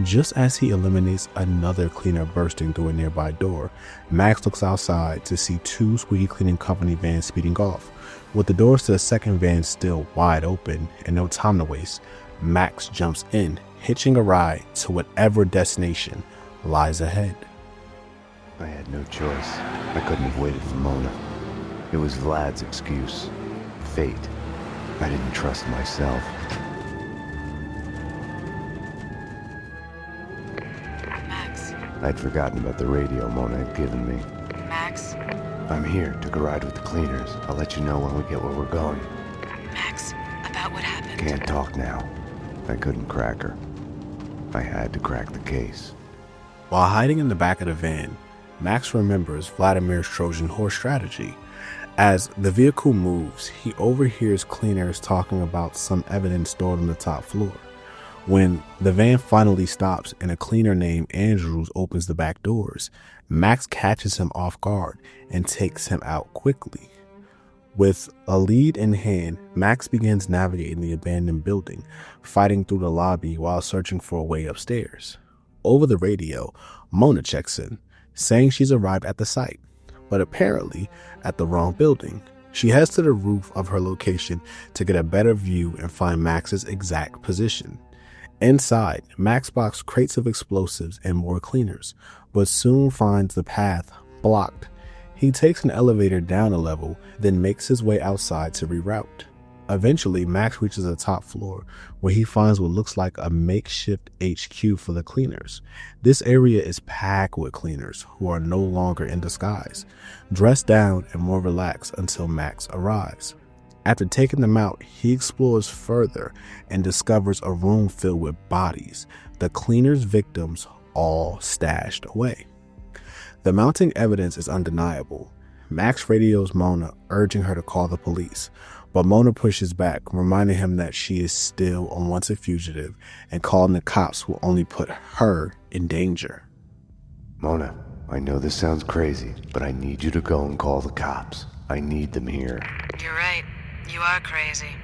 Just as he eliminates another cleaner bursting through a nearby door, Max looks outside to see two Squeaky Cleaning Company vans speeding off. With the doors to the second van still wide open and no time to waste, Max jumps in, hitching a ride to whatever destination lies ahead. I had no choice. I couldn't have waited for Mona. It was Vlad's excuse. Fate. I didn't trust myself. Max. I'd forgotten about the radio Mona had given me. Max. I'm here. Took a ride with the cleaners. I'll let you know when we get where we're going. Max, about what happened. Can't talk now. I couldn't crack her. I had to crack the case. While hiding in the back of the van, Max remembers Vladimir's Trojan horse strategy. As the vehicle moves, he overhears cleaners talking about some evidence stored on the top floor. When the van finally stops and a cleaner named Andrews opens the back doors, Max catches him off guard and takes him out quickly. With a lead in hand, Max begins navigating the abandoned building, fighting through the lobby while searching for a way upstairs. Over the radio, Mona checks in, saying she's arrived at the site, but apparently at the wrong building. She heads to the roof of her location to get a better view and find Max's exact position. Inside, Max boxes crates of explosives and more cleaners, but soon finds the path blocked. He takes an elevator down a level, then makes his way outside to reroute. Eventually, Max reaches the top floor, where he finds what looks like a makeshift HQ for the cleaners. This area is packed with cleaners who are no longer in disguise, dressed down and more relaxed until Max arrives. After taking them out, he explores further and discovers a room filled with bodies, the cleaners' victims all stashed away. The mounting evidence is undeniable. Max radios Mona, urging her to call the police, but Mona pushes back, reminding him that she is still a wanted fugitive and calling the cops will only put her in danger. Mona, I know this sounds crazy, but I need you to go and call the cops. I need them here. You're right. You are crazy.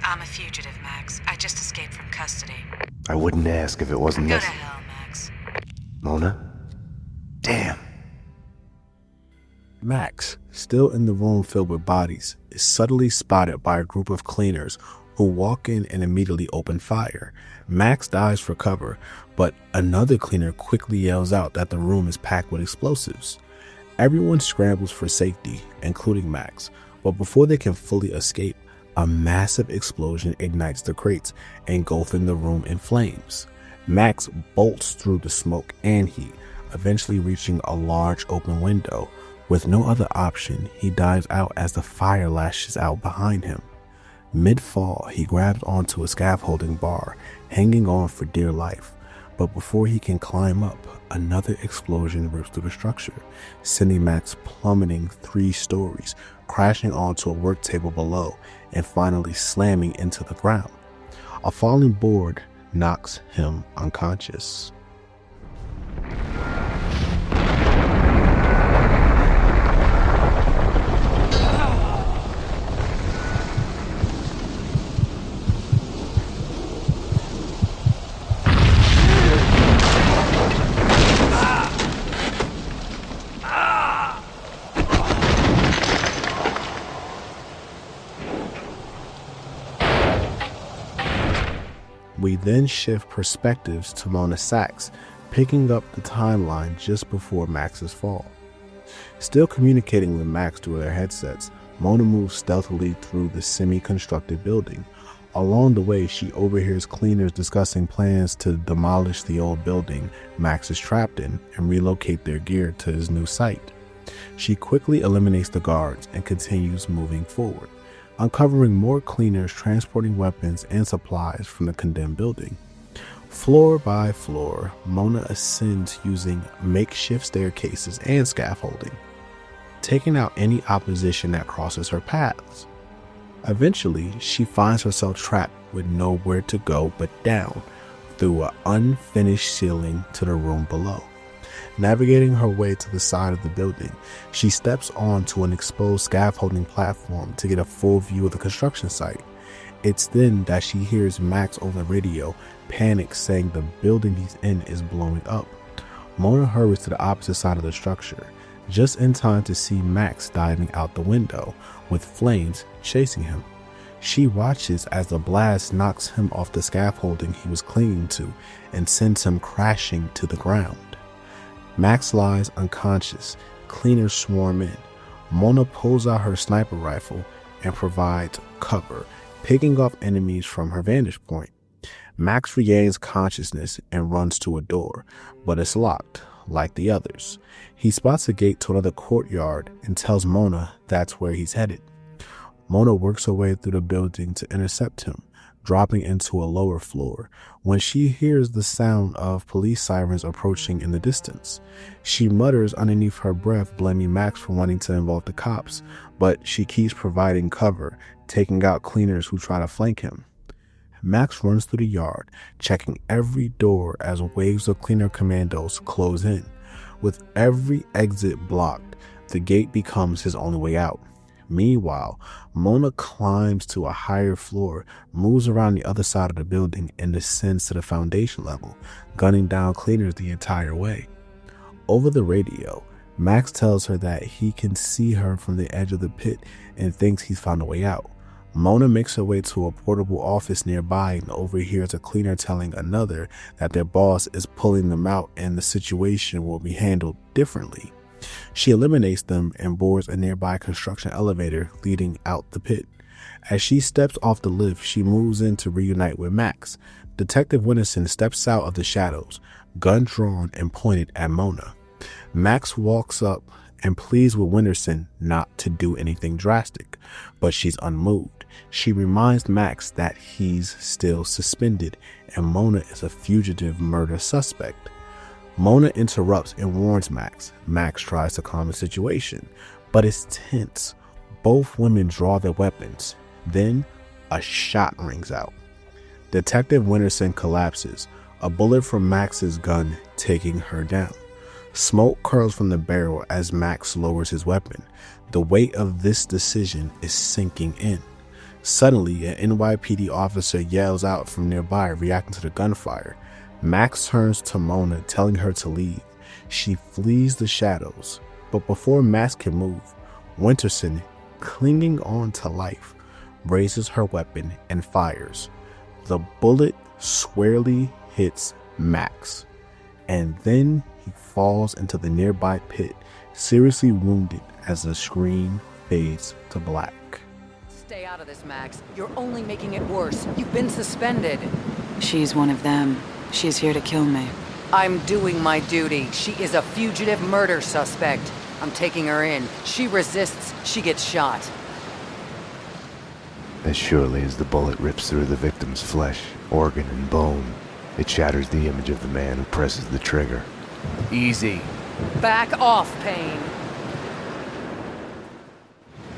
I'm a fugitive, Max. I just escaped from custody. I wouldn't ask if it wasn't Go to necessary. hell, Max. Mona? Damn. Max, still in the room filled with bodies, is suddenly spotted by a group of cleaners who walk in and immediately open fire. Max dives for cover, but another cleaner quickly yells out that the room is packed with explosives. Everyone scrambles for safety, including Max, but before they can fully escape, a massive explosion ignites the crates, engulfing the room in flames. Max bolts through the smoke and heat, eventually reaching a large open window. With no other option, he dives out as the fire lashes out behind him. Mid-fall, he grabs onto a scaffolding bar, hanging on for dear life. But before he can climb up, another explosion rips through the structure, sending Max plummeting 3 stories, crashing onto a work table below, and finally slamming into the ground. A falling board knocks him unconscious. We then shift perspectives to Mona Sachs, picking up the timeline just before Max's fall. Still communicating with Max through their headsets, Mona moves stealthily through the semi-constructed building. Along the way, she overhears cleaners discussing plans to demolish the old building Max is trapped in and relocate their gear to his new site. She quickly eliminates the guards and continues moving forward, uncovering more cleaners transporting weapons and supplies from the condemned building. Floor by floor, Mona ascends using makeshift staircases and scaffolding, taking out any opposition that crosses her paths. Eventually, she finds herself trapped with nowhere to go but down through an unfinished ceiling to the room below. Navigating her way to the side of the building, she steps onto an exposed scaffolding platform to get a full view of the construction site. It's then that she hears Max over the radio panic, saying the building he's in is blowing up. Mona hurries to the opposite side of the structure, just in time to see Max diving out the window, with flames chasing him. She watches as the blast knocks him off the scaffolding he was clinging to and sends him crashing to the ground. Max lies unconscious. Cleaners swarm in. Mona pulls out her sniper rifle and provides cover, picking off enemies from her vantage point. Max regains consciousness and runs to a door, but it's locked, like the others. He spots a gate to another courtyard and tells Mona that's where he's headed. Mona works her way through the building to intercept him, dropping into a lower floor when she hears the sound of police sirens approaching in the distance. She mutters underneath her breath, blaming Max for wanting to involve the cops, but she keeps providing cover, taking out cleaners who try to flank him. Max runs through the yard, checking every door as waves of cleaner commandos close in. With every exit blocked, the gate becomes his only way out. Meanwhile, Mona climbs to a higher floor, moves around the other side of the building, and descends to the foundation level, gunning down cleaners the entire way. Over the radio, Max tells her that he can see her from the edge of the pit and thinks he's found a way out. Mona makes her way to a portable office nearby and overhears a cleaner telling another that their boss is pulling them out and the situation will be handled differently. She eliminates them and boards a nearby construction elevator leading out the pit. As she steps off the lift, she moves in to reunite with Max. Detective Winterson steps out of the shadows, gun drawn and pointed at Mona. Max walks up and pleads with Winterson not to do anything drastic, but she's unmoved. She reminds Max that he's still suspended and Mona is a fugitive murder suspect. Mona interrupts and warns Max. Max tries to calm the situation, but it's tense. Both women draw their weapons. Then a shot rings out. Detective Winterson collapses, a bullet from Max's gun taking her down. Smoke curls from the barrel as Max lowers his weapon. The weight of this decision is sinking in. Suddenly, an NYPD officer yells out from nearby, reacting to the gunfire. Max turns to Mona, telling her to leave. She flees the shadows, but before Max can move, Winterson, clinging on to life, raises her weapon and fires. The bullet squarely hits Max, and then he falls into the nearby pit, seriously wounded as the screen fades to black. Stay out of this, Max. You're only making it worse. You've been suspended. She's one of them. She's here to kill me. I'm doing my duty. She is a fugitive murder suspect. I'm taking her in. She resists, she gets shot. As surely as the bullet rips through the victim's flesh, organ, and bone, it shatters the image of the man who presses the trigger. Easy. Back off, Payne.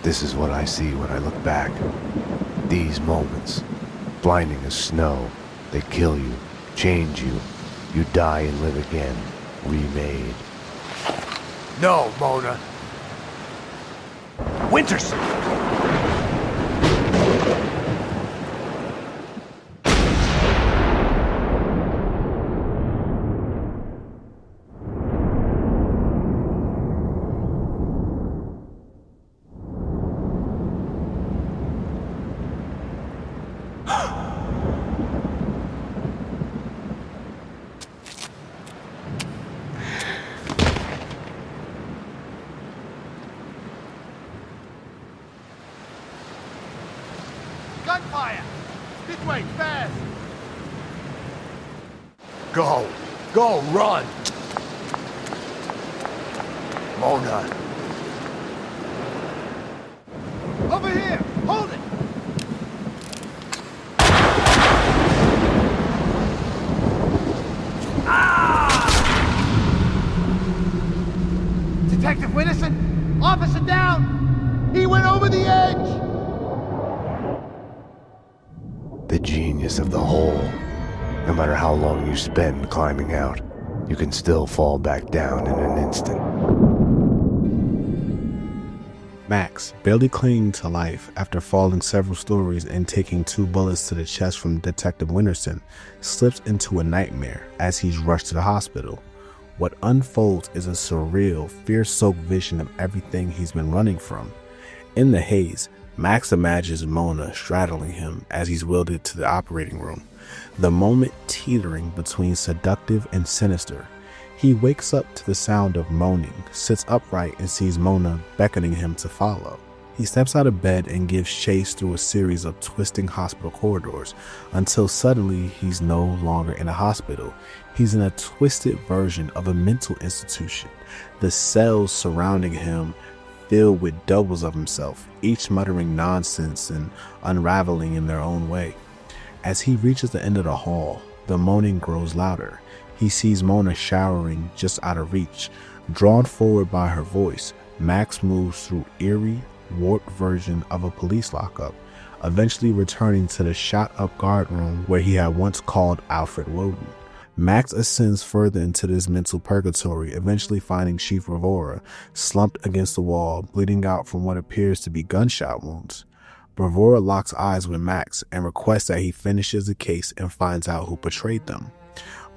This is what I see when I look back. These moments, blinding as snow, they kill you, change you. You die and live again, remade. No, Mona. Winterson! Gunfire! This way, fast! Go. Go, run. Mona. Over here! Hold it! Detective Winterson! Officer down! He went over the edge! The genius of the hole. No matter how long you spend climbing out, you can still fall back down in an instant. Max, barely clinging to life after falling several stories and taking 2 bullets to the chest from Detective Winterson, slips into a nightmare as he's rushed to the hospital. What unfolds is a surreal, fear-soaked vision of everything he's been running from. In the haze, Max imagines Mona straddling him as he's wielded to the operating room, the moment teetering between seductive and sinister. He wakes up to the sound of moaning, sits upright, and sees Mona beckoning him to follow. He steps out of bed and gives chase through a series of twisting hospital corridors until suddenly he's no longer in a hospital. He's in a twisted version of a mental institution. The cells surrounding him filled with doubles of himself, each muttering nonsense and unraveling in their own way. As he reaches the end of the hall, the moaning grows louder. He sees Mona showering just out of reach. Drawn forward by her voice, Max moves through eerie, warped version of a police lockup, eventually returning to the shot-up guard room where he had once called Alfred Woden. Max ascends further into this mental purgatory, eventually finding Chief Bravura slumped against the wall, bleeding out from what appears to be gunshot wounds. Bravura locks eyes with Max and requests that he finishes the case and finds out who betrayed them.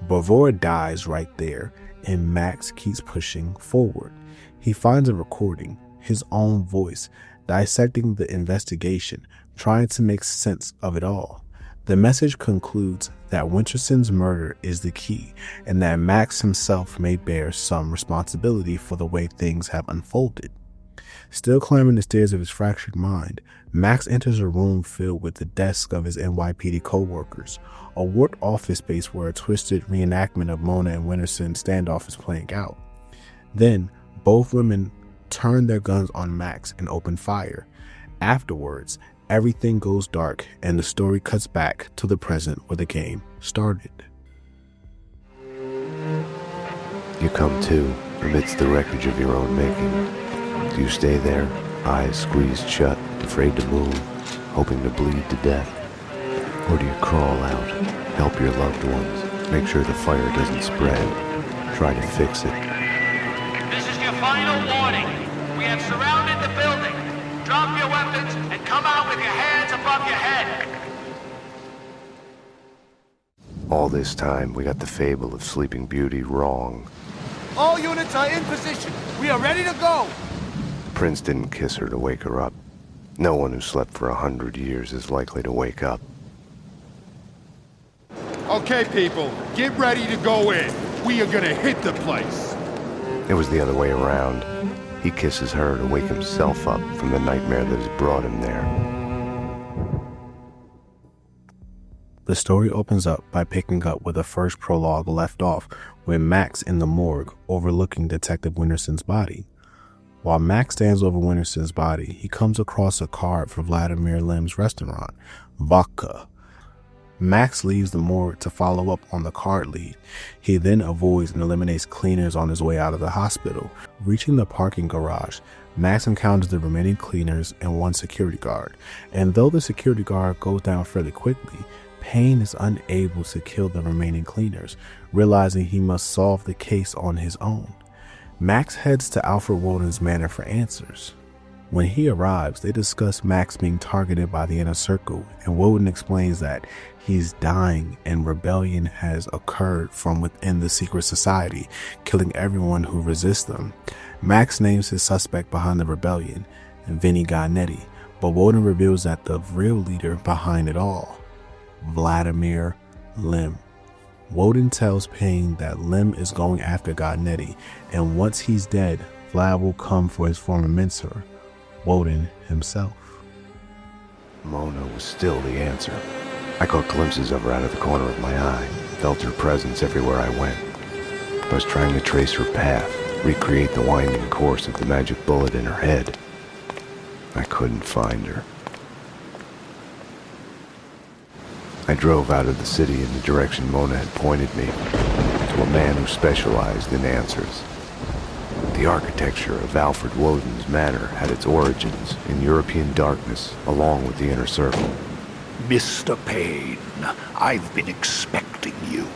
Bravura dies right there, and Max keeps pushing forward. He finds a recording, his own voice, dissecting the investigation, trying to make sense of it all. The message concludes that Winterson's murder is the key, and that Max himself may bear some responsibility for the way things have unfolded. Still climbing the stairs of his fractured mind, Max enters a room filled with the desks of his NYPD co-workers, a warped office space where a twisted reenactment of Mona and Winterson's standoff is playing out. Then, both women turn their guns on Max and open fire. Afterwards, everything goes dark and the story cuts back to the present where the game started. You come to, amidst the wreckage of your own making. Do you stay there, eyes squeezed shut, afraid to move, hoping to bleed to death? Or do you crawl out, help your loved ones, make sure the fire doesn't spread, try to fix it? This is your final warning. We have surrounded the building. Drop your weapons and come out with your hands above your head. All this time, we got the fable of Sleeping Beauty wrong. All units are in position. We are ready to go. Prince didn't kiss her to wake her up. No one who slept for 100 years is likely to wake up. Okay, people, get ready to go in. We are gonna hit the place. It was the other way around. He kisses her to wake himself up from the nightmare that has brought him there. The story opens up by picking up where the first prologue left off, with Max in the morgue overlooking Detective Winterson's body. While Max stands over Winterson's body, he comes across a card for Vladimir Lim's restaurant, Vodka. Max leaves the morgue to follow up on the card lead. He then avoids and eliminates cleaners on his way out of the hospital. Reaching the parking garage, Max encounters the remaining cleaners and one security guard. And though the security guard goes down fairly quickly, Payne is unable to kill the remaining cleaners, realizing he must solve the case on his own. Max heads to Alfred Woden's manor for answers. When he arrives, they discuss Max being targeted by the Inner Circle, and Woden explains that he's dying and rebellion has occurred from within the secret society, killing everyone who resists them. Max names his suspect behind the rebellion, Vinnie Garnetti, but Woden reveals that the real leader behind it all, Vladimir Lim. Woden tells Payne that Lim is going after Garnetti, and once he's dead, Vlad will come for his former mentor, Woden himself. Mona was still the answer. I caught glimpses of her out of the corner of my eye, felt her presence everywhere I went. I was trying to trace her path, recreate the winding course of the magic bullet in her head. I couldn't find her. I drove out of the city in the direction Mona had pointed me, to a man who specialized in answers. The architecture of Alfred Woden's manor had its origins in European darkness, along with the Inner Circle. Mr. Payne, I've been expecting you.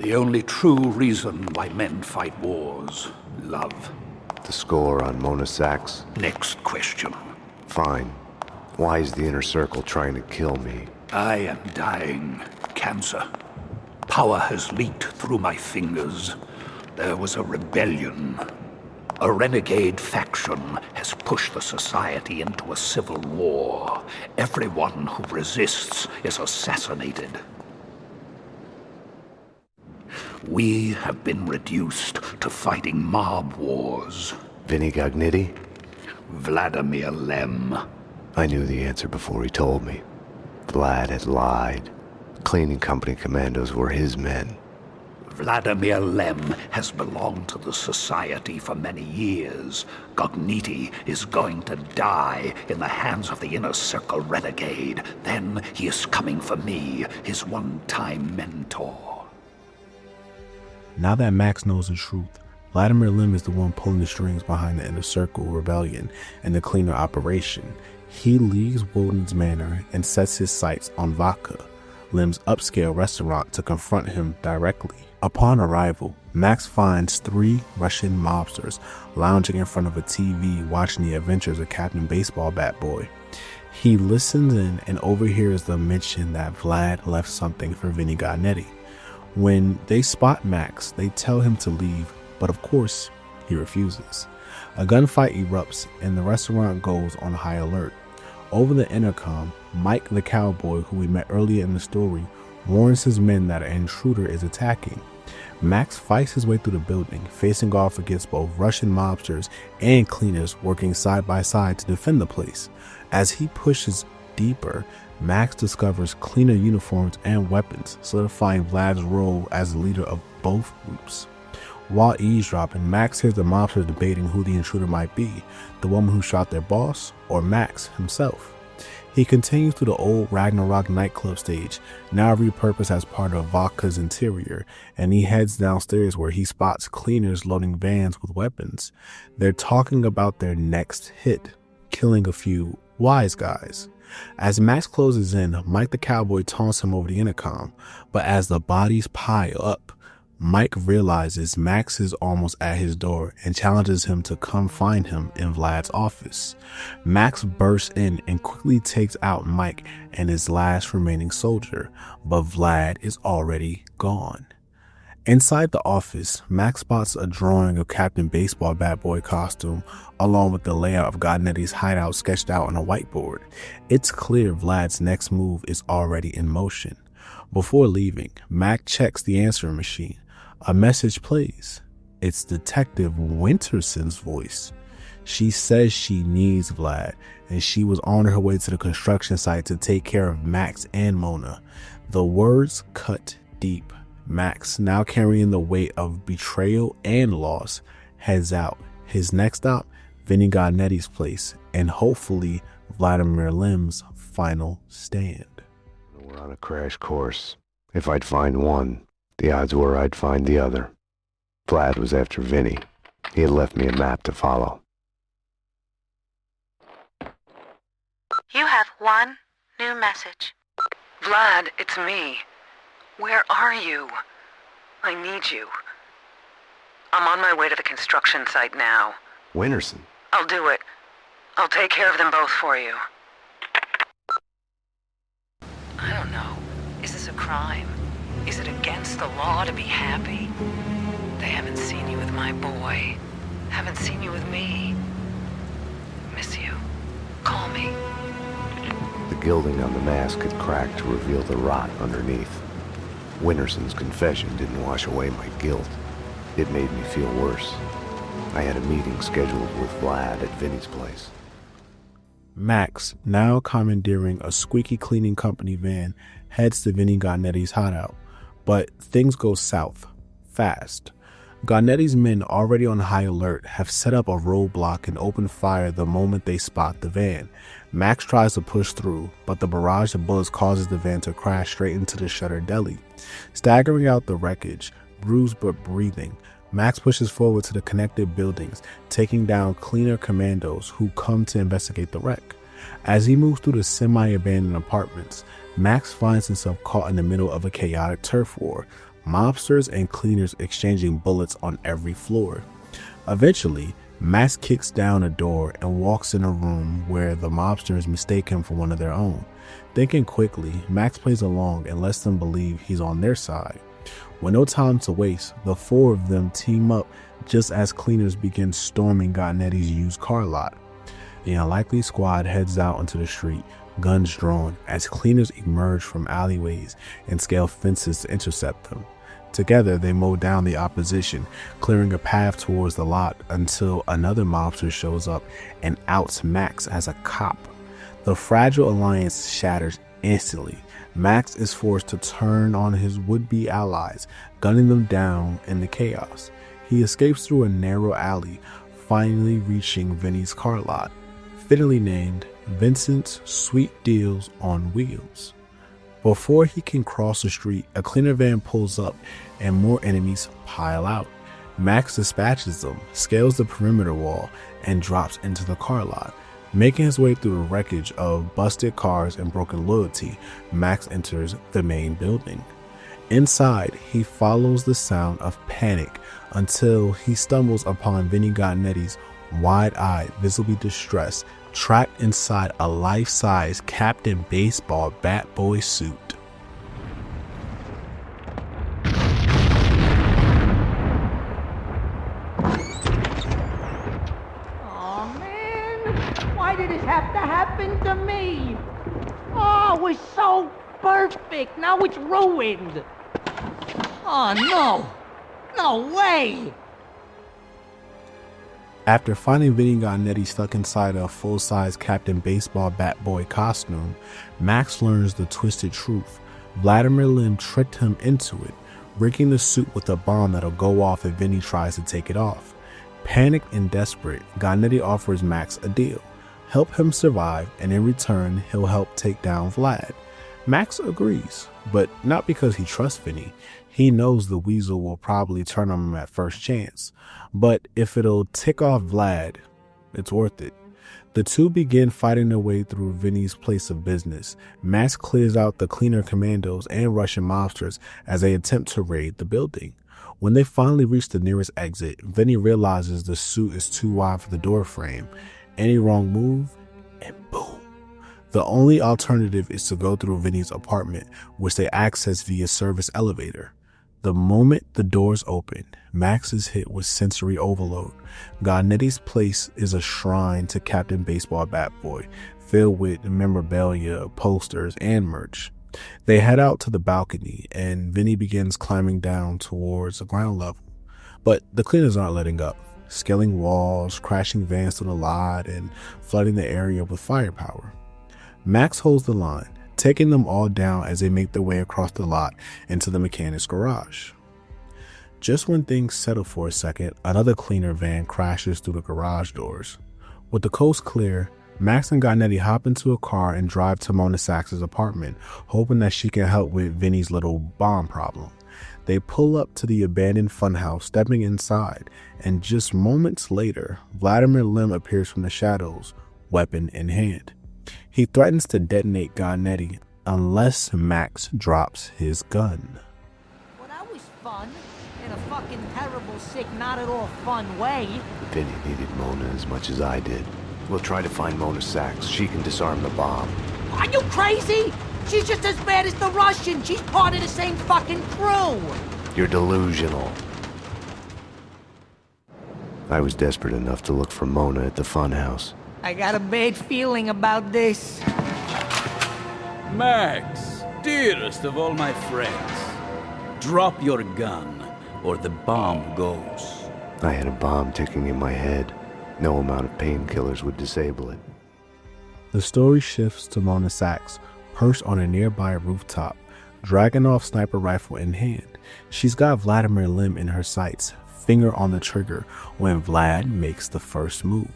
The only true reason why men fight wars, love. The score on Mona Sachs? Next question. Fine. Why is the Inner Circle trying to kill me? I am dying. Cancer. Power has leaked through my fingers. There was a rebellion. A renegade faction has pushed the society into a civil war. Everyone who resists is assassinated. We have been reduced to fighting mob wars. Vinny Gognitti? Vladimir Lem. I knew the answer before he told me. Vlad had lied. Cleaning company commandos were his men. Vladimir Lem has belonged to the Society for many years. Gognitti is going to die in the hands of the Inner Circle renegade. Then he is coming for me, his one-time mentor. Now that Max knows the truth, Vladimir Lem is the one pulling the strings behind the Inner Circle rebellion and the cleaner operation. He leaves Woden's Manor and sets his sights on Vodka, Lem's upscale restaurant, to confront him directly. Upon arrival, Max finds 3 Russian mobsters lounging in front of a TV watching the adventures of Captain Baseball Bat Boy. He listens in and overhears them mention that Vlad left something for Vinny Gognitti. When they spot Max, they tell him to leave, but of course, he refuses. A gunfight erupts and the restaurant goes on high alert. Over the intercom, Mike the cowboy, who we met earlier in the story, warns his men that an intruder is attacking. Max fights his way through the building, facing off against both Russian mobsters and cleaners working side by side to defend the place. As he pushes deeper, Max discovers cleaner uniforms and weapons, solidifying Vlad's role as the leader of both groups. While eavesdropping, Max hears the mobsters debating who the intruder might be, the woman who shot their boss, or Max himself. He continues through the old Ragnarok nightclub stage, now repurposed as part of Vodka's interior, and he heads downstairs where he spots cleaners loading vans with weapons. They're talking about their next hit, killing a few wise guys. As Max closes in, Mike the cowboy taunts him over the intercom, but as the bodies pile up, Mike realizes Max is almost at his door and challenges him to come find him in Vlad's office. Max bursts in and quickly takes out Mike and his last remaining soldier, but Vlad is already gone. Inside the office, Max spots a drawing of Captain Baseball Bat Boy costume along with the layout of Gognetti's hideout sketched out on a whiteboard. It's clear Vlad's next move is already in motion. Before leaving, Mac checks the answering machine. A message plays. It's Detective Winterson's voice. She says she needs Vlad, and she was on her way to the construction site to take care of Max and Mona. The words cut deep. Max, now carrying the weight of betrayal and loss, heads out. His next stop, Vinny Gognetti's place, and hopefully Vladimir Lem's final stand. We're on a crash course. If I'd find one, the odds were I'd find the other. Vlad was after Vinny. He had left me a map to follow. You have one new message. Vlad, it's me. Where are you? I need you. I'm on my way to the construction site now. Winterson? I'll do it. I'll take care of them both for you. I don't know. Is this a crime? Is it against the law to be happy? They haven't seen you with my boy. Haven't seen you with me. Miss you. Call me. The gilding on the mask had cracked to reveal the rot underneath. Winterson's confession didn't wash away my guilt. It made me feel worse. I had a meeting scheduled with Vlad at Vinny's place. Max, now commandeering a squeaky cleaning company van, heads to Vinny Gognetti's hideout. But things go south, fast. Gognetti's men, already on high alert, have set up a roadblock and open fire the moment they spot the van. Max tries to push through, but the barrage of bullets causes the van to crash straight into the shuttered deli. Staggering out the wreckage, bruised but breathing, Max pushes forward to the connected buildings, taking down cleaner commandos who come to investigate the wreck. As he moves through the semi-abandoned apartments, Max finds himself caught in the middle of a chaotic turf war, mobsters and cleaners exchanging bullets on every floor. Eventually, Max kicks down a door and walks in a room where the mobsters mistake him for one of their own. Thinking quickly, Max plays along and lets them believe he's on their side. With no time to waste, the 4 of them team up, just as cleaners begin storming Gonnetti's used car lot. The unlikely squad heads out onto the street, guns drawn, as cleaners emerge from alleyways and scale fences to intercept them. Together, they mow down the opposition, clearing a path towards the lot until another mobster shows up and outs Max as a cop. The fragile alliance shatters instantly. Max is forced to turn on his would-be allies, gunning them down in the chaos. He escapes through a narrow alley, finally reaching Vinny's car lot, fittingly named Vincent's Sweet Deals on Wheels. Before he can cross the street, a cleaner van pulls up and more enemies pile out. Max dispatches them, scales the perimeter wall, and drops into the car lot. Making his way through the wreckage of busted cars and broken loyalty, Max enters the main building. Inside, he follows the sound of panic until he stumbles upon Vinny Gonnetti's wide-eyed, visibly distressed, trapped inside a life-size Captain Baseball Bat Boy suit. Oh man, why did this have to happen to me? Oh, it was so perfect. Now it's ruined. Oh no, no way. After finding Vinny Gonnetti stuck inside a full-size Captain Baseball Bat Boy costume, Max learns the twisted truth. Vladimir Lim tricked him into it, rigging the suit with a bomb that'll go off if Vinny tries to take it off. Panicked and desperate, Gonnetti offers Max a deal. Help him survive, and in return, he'll help take down Vlad. Max agrees, but not because he trusts Vinny. He knows the Weasel will probably turn on him at first chance. But if it'll tick off Vlad, it's worth it. The two begin fighting their way through Vinny's place of business. Max clears out the cleaner commandos and Russian mobsters as they attempt to raid the building. When they finally reach the nearest exit, Vinny realizes the suit is too wide for the door frame. Any wrong move, and boom. The only alternative is to go through Vinny's apartment, which they access via service elevator. The moment the doors open, Max is hit with sensory overload. Gonnetti's place is a shrine to Captain Baseball Bat Boy, filled with memorabilia, posters, and merch. They head out to the balcony, and Vinny begins climbing down towards the ground level. But the cleaners aren't letting up, scaling walls, crashing vans to the lot, and flooding the area with firepower. Max holds the line, taking them all down as they make their way across the lot into the mechanic's garage. Just when things settle for a second, another cleaner van crashes through the garage doors. With the coast clear, Max and Gonnetti hop into a car and drive to Mona Sax's apartment, hoping that she can help with Vinny's little bomb problem. They pull up to the abandoned funhouse, stepping inside, and just moments later, Vladimir Lim appears from the shadows, weapon in hand. He threatens to detonate Gonnetti unless Max drops his gun. Well, that was fun. In a fucking terrible, sick, not at all fun way. Vinny needed Mona as much as I did. We'll try to find Mona Sax. She can disarm the bomb. Are you crazy? She's just as bad as the Russian. She's part of the same fucking crew. You're delusional. I was desperate enough to look for Mona at the funhouse. I got a bad feeling about this. Max, dearest of all my friends, drop your gun, or the bomb goes. I had a bomb ticking in my head. No amount of painkillers would disable it. The story shifts to Mona Sax, perched on a nearby rooftop, Dragunov sniper rifle in hand. She's got Vladimir Lim in her sights, finger on the trigger, when Vlad makes the first move.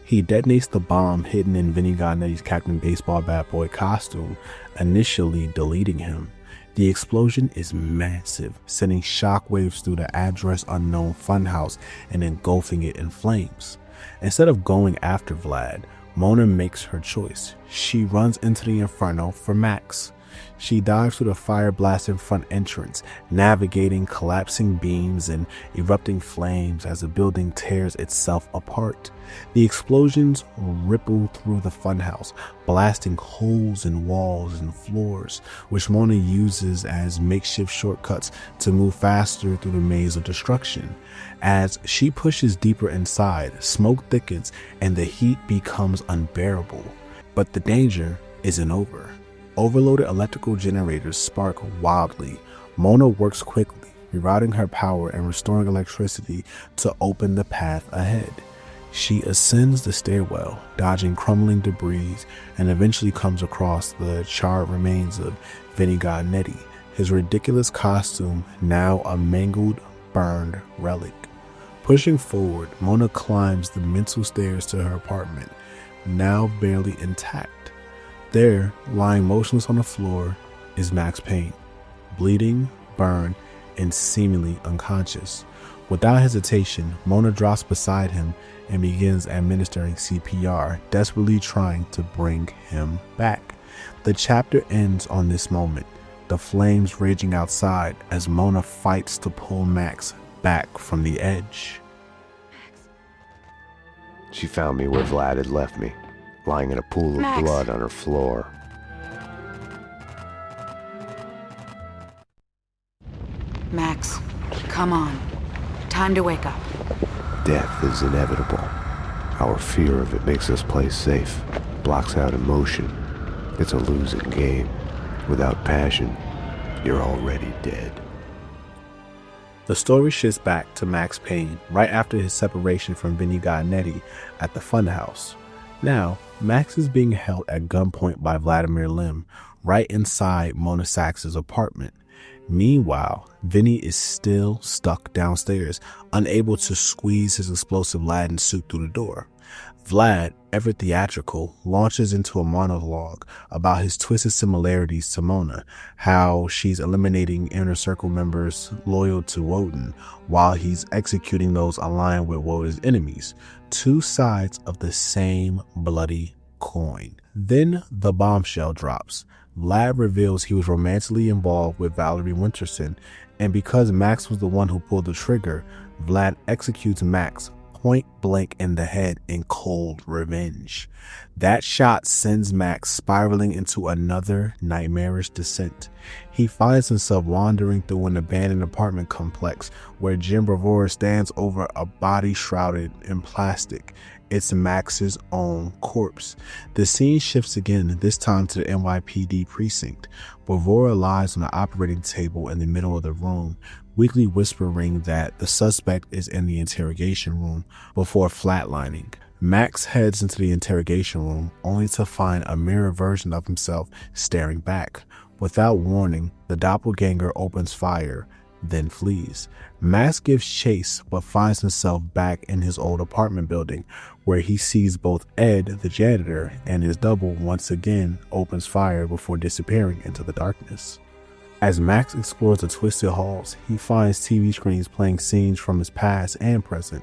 He detonates the bomb hidden in Vinny Gonnetti's Captain Baseball Bat Boy costume, initially deleting him. The explosion is massive, sending shockwaves through the address unknown funhouse and engulfing it in flames. Instead of going after Vlad, Mona makes her choice. She runs into the inferno for Max. She dives through the fire-blasted front entrance, navigating collapsing beams and erupting flames as the building tears itself apart. The explosions ripple through the funhouse, blasting holes in walls and floors, which Mona uses as makeshift shortcuts to move faster through the maze of destruction. As she pushes deeper inside, smoke thickens and the heat becomes unbearable. But the danger isn't over. Overloaded electrical generators spark wildly. Mona works quickly, rerouting her power and restoring electricity to open the path ahead. She ascends the stairwell, dodging crumbling debris, and eventually comes across the charred remains of Vinnie Gagnetti, his ridiculous costume now a mangled, burned relic. Pushing forward, Mona climbs the mental stairs to her apartment, now barely intact. There, lying motionless on the floor, is Max Payne, bleeding, burned, and seemingly unconscious. Without hesitation, Mona drops beside him and begins administering CPR, desperately trying to bring him back. The chapter ends on this moment, the flames raging outside as Mona fights to pull Max back from the edge. She found me where Vlad had left me, lying in a pool of Max. blood on her floor. Max, come on. Time to wake up. Death is inevitable. Our fear of it makes us play safe, blocks out emotion. It's a losing game. Without passion, you're already dead. The story shifts back to Max Payne right after his separation from Vinnie Gagnetti at the Funhouse. Now, Max is being held at gunpoint by Vladimir Lim right inside Mona Sax's apartment. Meanwhile, Vinnie is still stuck downstairs, unable to squeeze his explosive Latin suit through the door. Vlad, ever theatrical, launches into a monologue about his twisted similarities to Mona, how she's eliminating Inner Circle members loyal to Woden, while he's executing those aligned with Woden's enemies. Two sides of the same bloody coin. Then the bombshell drops. Vlad reveals he was romantically involved with Valerie Winterson, and because Max was the one who pulled the trigger, Vlad executes Max point blank in the head in cold revenge. That shot sends Max spiraling into another nightmarish descent. He finds himself wandering through an abandoned apartment complex where Jim Bravura stands over a body shrouded in plastic. It's Max's own corpse. The scene shifts again, this time to the NYPD precinct. Bravura lies on the operating table in the middle of the room, weakly whispering that the suspect is in the interrogation room before flatlining. Max heads into the interrogation room only to find a mirror version of himself staring back. Without warning, the doppelganger opens fire, then flees. Max gives chase but finds himself back in his old apartment building where he sees both Ed, the janitor, and his double once again opens fire before disappearing into the darkness. As Max explores the twisted halls, he finds TV screens playing scenes from his past and present.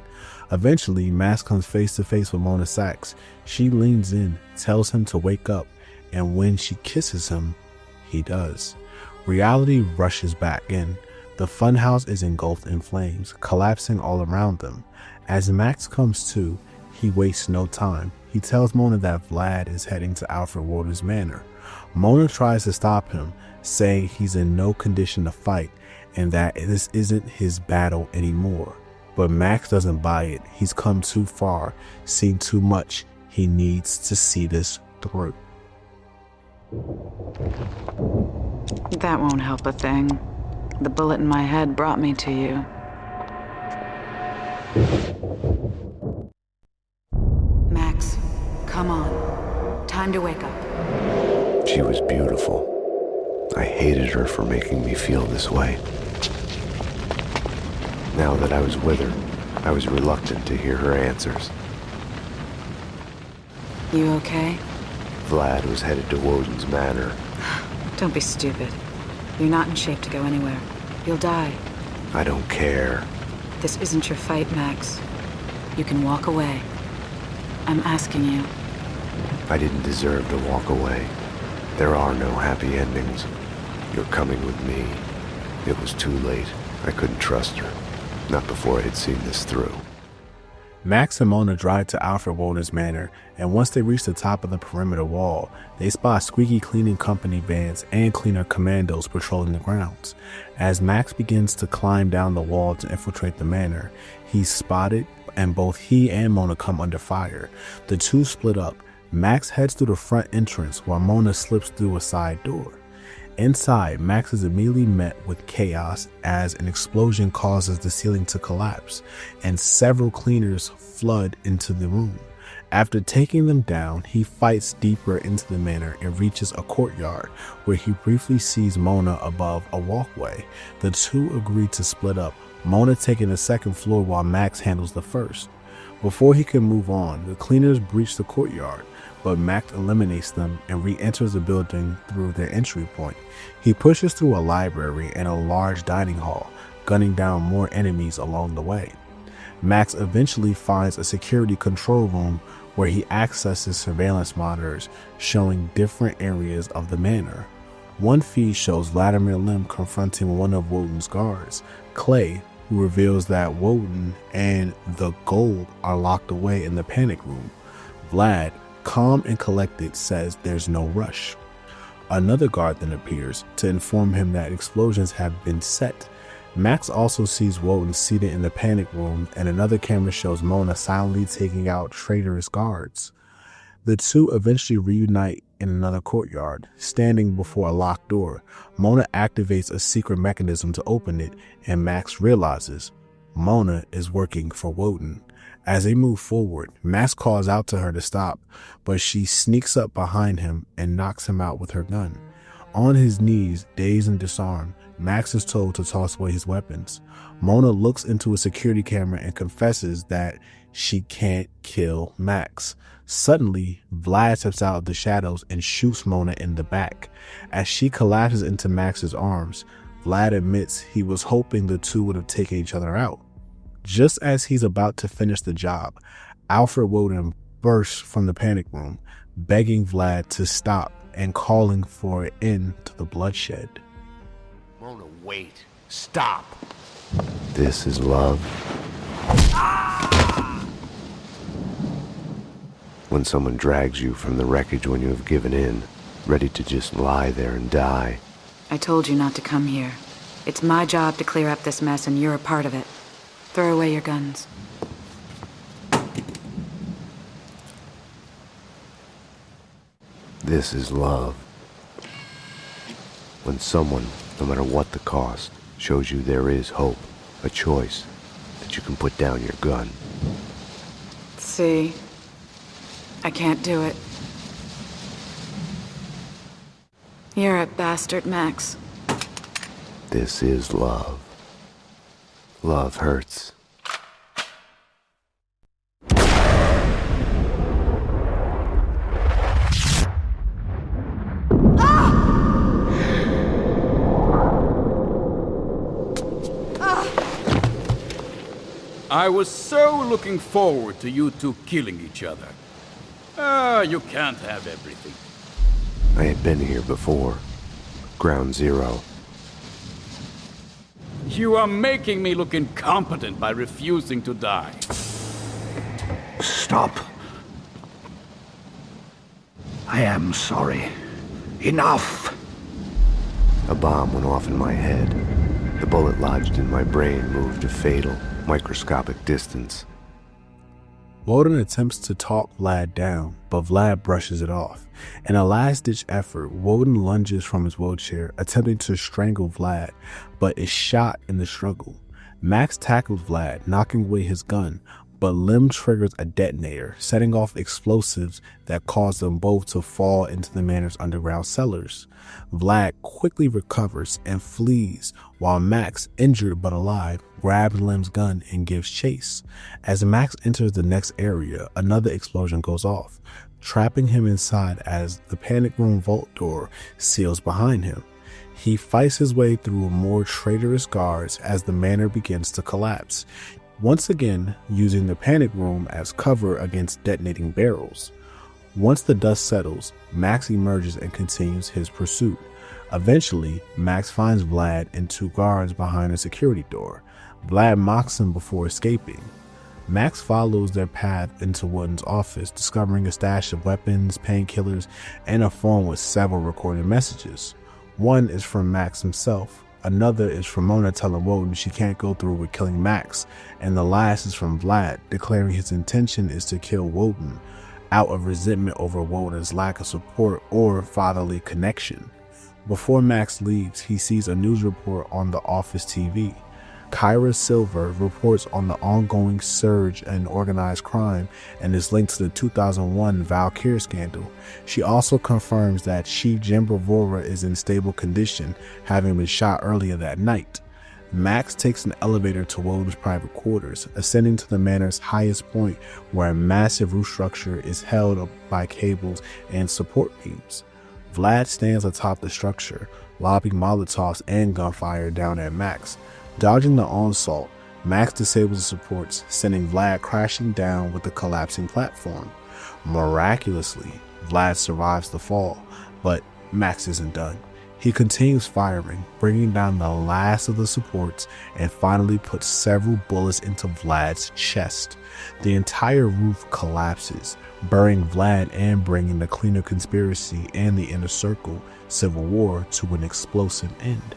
Eventually, Max comes face to face with Mona Sax. She leans in, tells him to wake up, and when she kisses him, he does. Reality rushes back in. The funhouse is engulfed in flames, collapsing all around them. As Max comes to, he wastes no time. He tells Mona that Vlad is heading to Alfred Woden's manor. Mona tries to stop him, saying he's in no condition to fight and that this isn't his battle anymore. But Max doesn't buy it. He's come too far, seen too much. He needs to see this through. That won't help a thing. The bullet in my head brought me to you. Max, come on. Time to wake up. She was beautiful. I hated her for making me feel this way. Now that I was with her, I was reluctant to hear her answers. You okay? Vlad was headed to Woden's manor. Don't be stupid. You're not in shape to go anywhere. You'll die. I don't care. This isn't your fight, Max. You can walk away. I'm asking you. I didn't deserve to walk away. There are no happy endings. You're coming with me. It was too late. I couldn't trust her. Not before I had seen this through. Max and Mona drive to Alfred Woden's manor, and once they reach the top of the perimeter wall, they spot Squeaky Cleaning Company vans and cleaner commandos patrolling the grounds. As Max begins to climb down the wall to infiltrate the manor, he's spotted, and both he and Mona come under fire. The two split up. Max heads through the front entrance while Mona slips through a side door. Inside, Max is immediately met with chaos as an explosion causes the ceiling to collapse, and several cleaners flood into the room. After taking them down, he fights deeper into the manor and reaches a courtyard where he briefly sees Mona above a walkway. The two agree to split up, Mona taking the second floor while Max handles the first. Before he can move on, the cleaners breach the courtyard, but Max eliminates them and re-enters the building through their entry point. He pushes through a library and a large dining hall, gunning down more enemies along the way. Max eventually finds a security control room where he accesses surveillance monitors showing different areas of the manor. One feed shows Vladimir Lim confronting one of Woden's guards, Clay, who reveals that Woden and the gold are locked away in the panic room. Vlad, calm and collected, says there's no rush. Another guard then appears to inform him that explosions have been set. Max also sees Woden seated in the panic room, and another camera shows Mona silently taking out traitorous guards. The two eventually reunite in another courtyard, standing before a locked door. Mona activates a secret mechanism to open it, and Max realizes Mona is working for Woden. As they move forward, Max calls out to her to stop, but she sneaks up behind him and knocks him out with her gun. On his knees, dazed and disarmed, Max is told to toss away his weapons. Mona looks into a security camera and confesses that she can't kill Max. Suddenly, Vlad steps out of the shadows and shoots Mona in the back. As she collapses into Max's arms, Vlad admits he was hoping the two would have taken each other out. Just as he's about to finish the job, Alfred Woden bursts from the panic room, begging Vlad to stop and calling for an end to the bloodshed. Mona, wait. Stop. This is love. When someone drags you from the wreckage when you have given in, ready to just lie there and die. I told you not to come here. It's my job to clear up this mess, and you're a part of it. Throw away your guns. This is love. When someone, no matter what the cost, shows you there is hope, a choice, that you can put down your gun. See? I can't do it. You're a bastard, Max. This is love. Love hurts. I was so looking forward to you two killing each other. You can't have everything. I had been here before. Ground Zero. You are making me look incompetent by refusing to die. Stop. I am sorry. Enough! A bomb went off in my head. The bullet lodged in my brain moved a fatal, microscopic distance. Woden attempts to talk Vlad down, but Vlad brushes it off. In a last-ditch effort, Woden lunges from his wheelchair, attempting to strangle Vlad, but is shot in the struggle. Max tackles Vlad, knocking away his gun, but Lim triggers a detonator, setting off explosives that cause them both to fall into the manor's underground cellars. Vlad quickly recovers and flees, while Max, injured but alive, grabs Lim's gun and gives chase. As Max enters the next area, another explosion goes off, trapping him inside as the panic room vault door seals behind him. He fights his way through more traitorous guards as the manor begins to collapse, once again using the panic room as cover against detonating barrels. Once the dust settles, Max emerges and continues his pursuit. Eventually, Max finds Vlad and two guards behind a security door. Vlad mocks him before escaping. Max follows their path into Wooden's office, discovering a stash of weapons, painkillers, and a phone with several recorded messages. One is from Max himself, another is from Mona telling Woden she can't go through with killing Max, and the last is from Vlad, declaring his intention is to kill Woden, out of resentment over Woden's lack of support or fatherly connection. Before Max leaves, he sees a news report on the office TV. Kyra Silver reports on the ongoing surge in organized crime and is linked to the 2001 Valkyrie scandal. She also confirms that Chief Jim Bravura is in stable condition, having been shot earlier that night. Max takes an elevator to Woden's private quarters, ascending to the manor's highest point where a massive roof structure is held up by cables and support beams. Vlad stands atop the structure, lobbing Molotovs and gunfire down at Max. Dodging the onslaught, Max disables the supports, sending Vlad crashing down with the collapsing platform. Miraculously, Vlad survives the fall, but Max isn't done. He continues firing, bringing down the last of the supports, and finally puts several bullets into Vlad's chest. The entire roof collapses, burying Vlad and bringing the Cleaner Conspiracy and the Inner Circle civil war to an explosive end.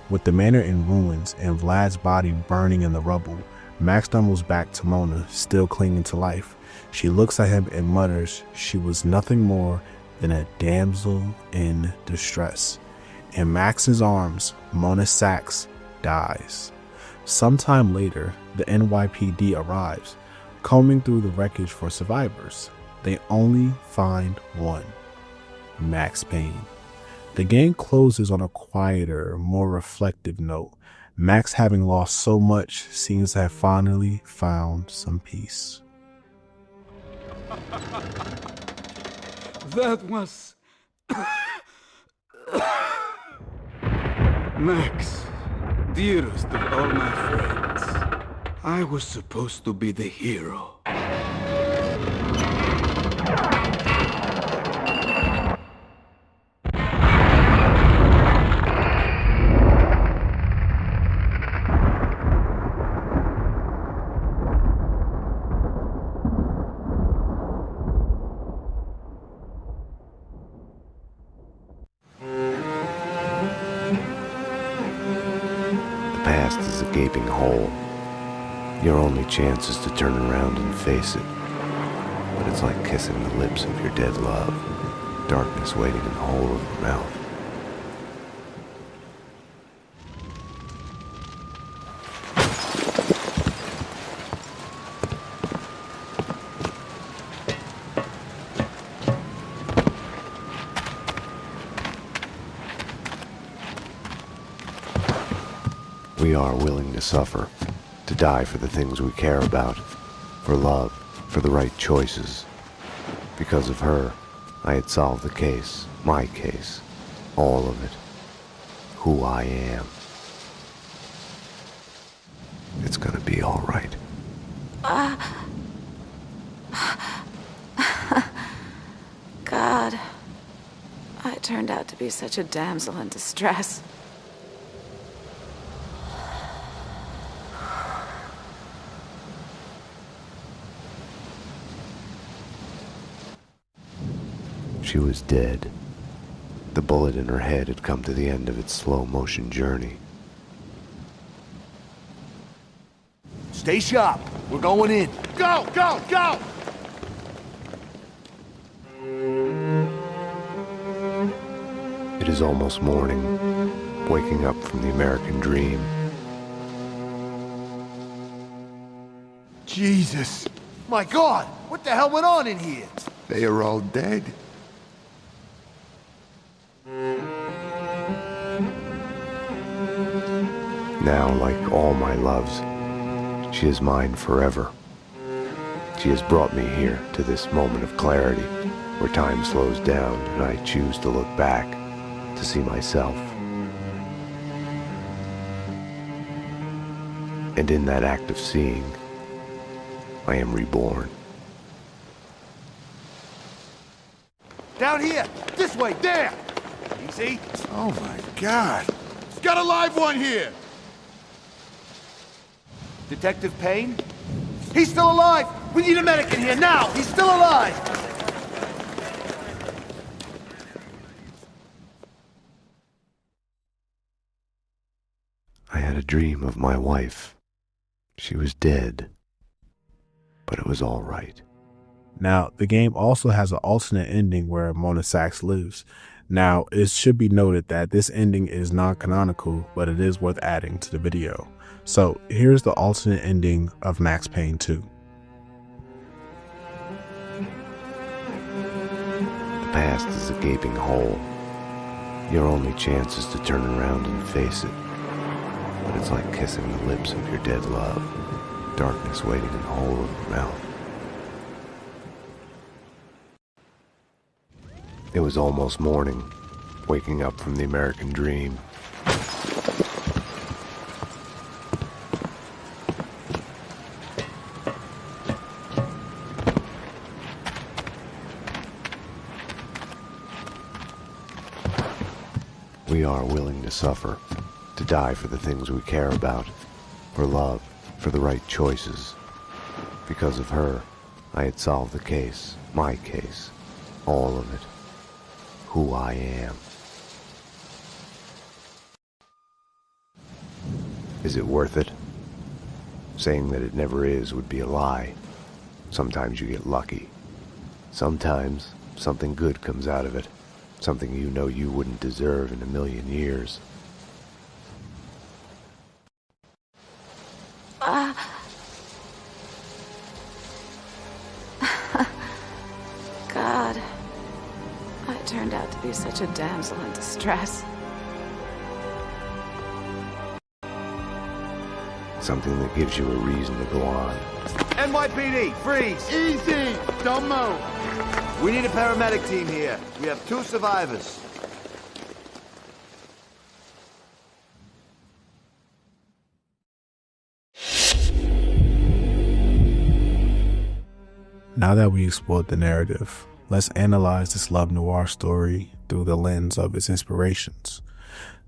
With the manor in ruins and Vlad's body burning in the rubble, Max stumbles back to Mona, still clinging to life. She looks at him and mutters she was nothing more than a damsel in distress. In Max's arms, Mona Sachs dies. Sometime later, the NYPD arrives, combing through the wreckage for survivors. They only find one, Max Payne. The game closes on a quieter, more reflective note. Max, having lost so much, seems to have finally found some peace. That was... Max, dearest of all my friends. I was supposed to be the hero. The past is a gaping hole. Your only chance is to turn around and face it. But it's like kissing the lips of your dead love. Darkness waiting in the hole of your mouth. We are willing to suffer, to die for the things we care about, for love, for the right choices. Because of her, I had solved the case, my case, all of it, who I am. It's gonna be all right. God, I turned out to be such a damsel in distress. She was dead. The bullet in her head had come to the end of its slow-motion journey. Stay sharp. We're going in. Go, go, go! It is almost morning, waking up from the American dream. Jesus. My God, what the hell went on in here? They are all dead. Now, like all my loves, she is mine forever. She has brought me here to this moment of clarity, where time slows down and I choose to look back, to see myself. And in that act of seeing, I am reborn. Down here! This way! There! Easy. Oh my God. Got a live one here! Detective Payne? He's still alive! We need a medic in here now! He's still alive! I had a dream of my wife. She was dead, but it was all right. Now, the game also has an alternate ending where Mona Sax lives. Now, it should be noted that this ending is non-canonical, but it is worth adding to the video. So, here's the alternate ending of Max Payne 2. The past is a gaping hole. Your only chance is to turn around and face it. But it's like kissing the lips of your dead love. Darkness waiting in the hole of your mouth. It was almost morning, waking up from the American dream. We are willing to suffer, to die for the things we care about, for love, for the right choices. Because of her, I had solved the case, my case, all of it, who I am. Is it worth it? Saying that it never is would be a lie. Sometimes you get lucky. Sometimes something good comes out of it. Something you know you wouldn't deserve in a million years. God, I turned out to be such a damsel in distress. Something that gives you a reason to go on. NYPD, freeze! Easy! Don't move! We need a paramedic team here. We have 2 survivors. Now that we explored the narrative, let's analyze this love noir story through the lens of its inspirations.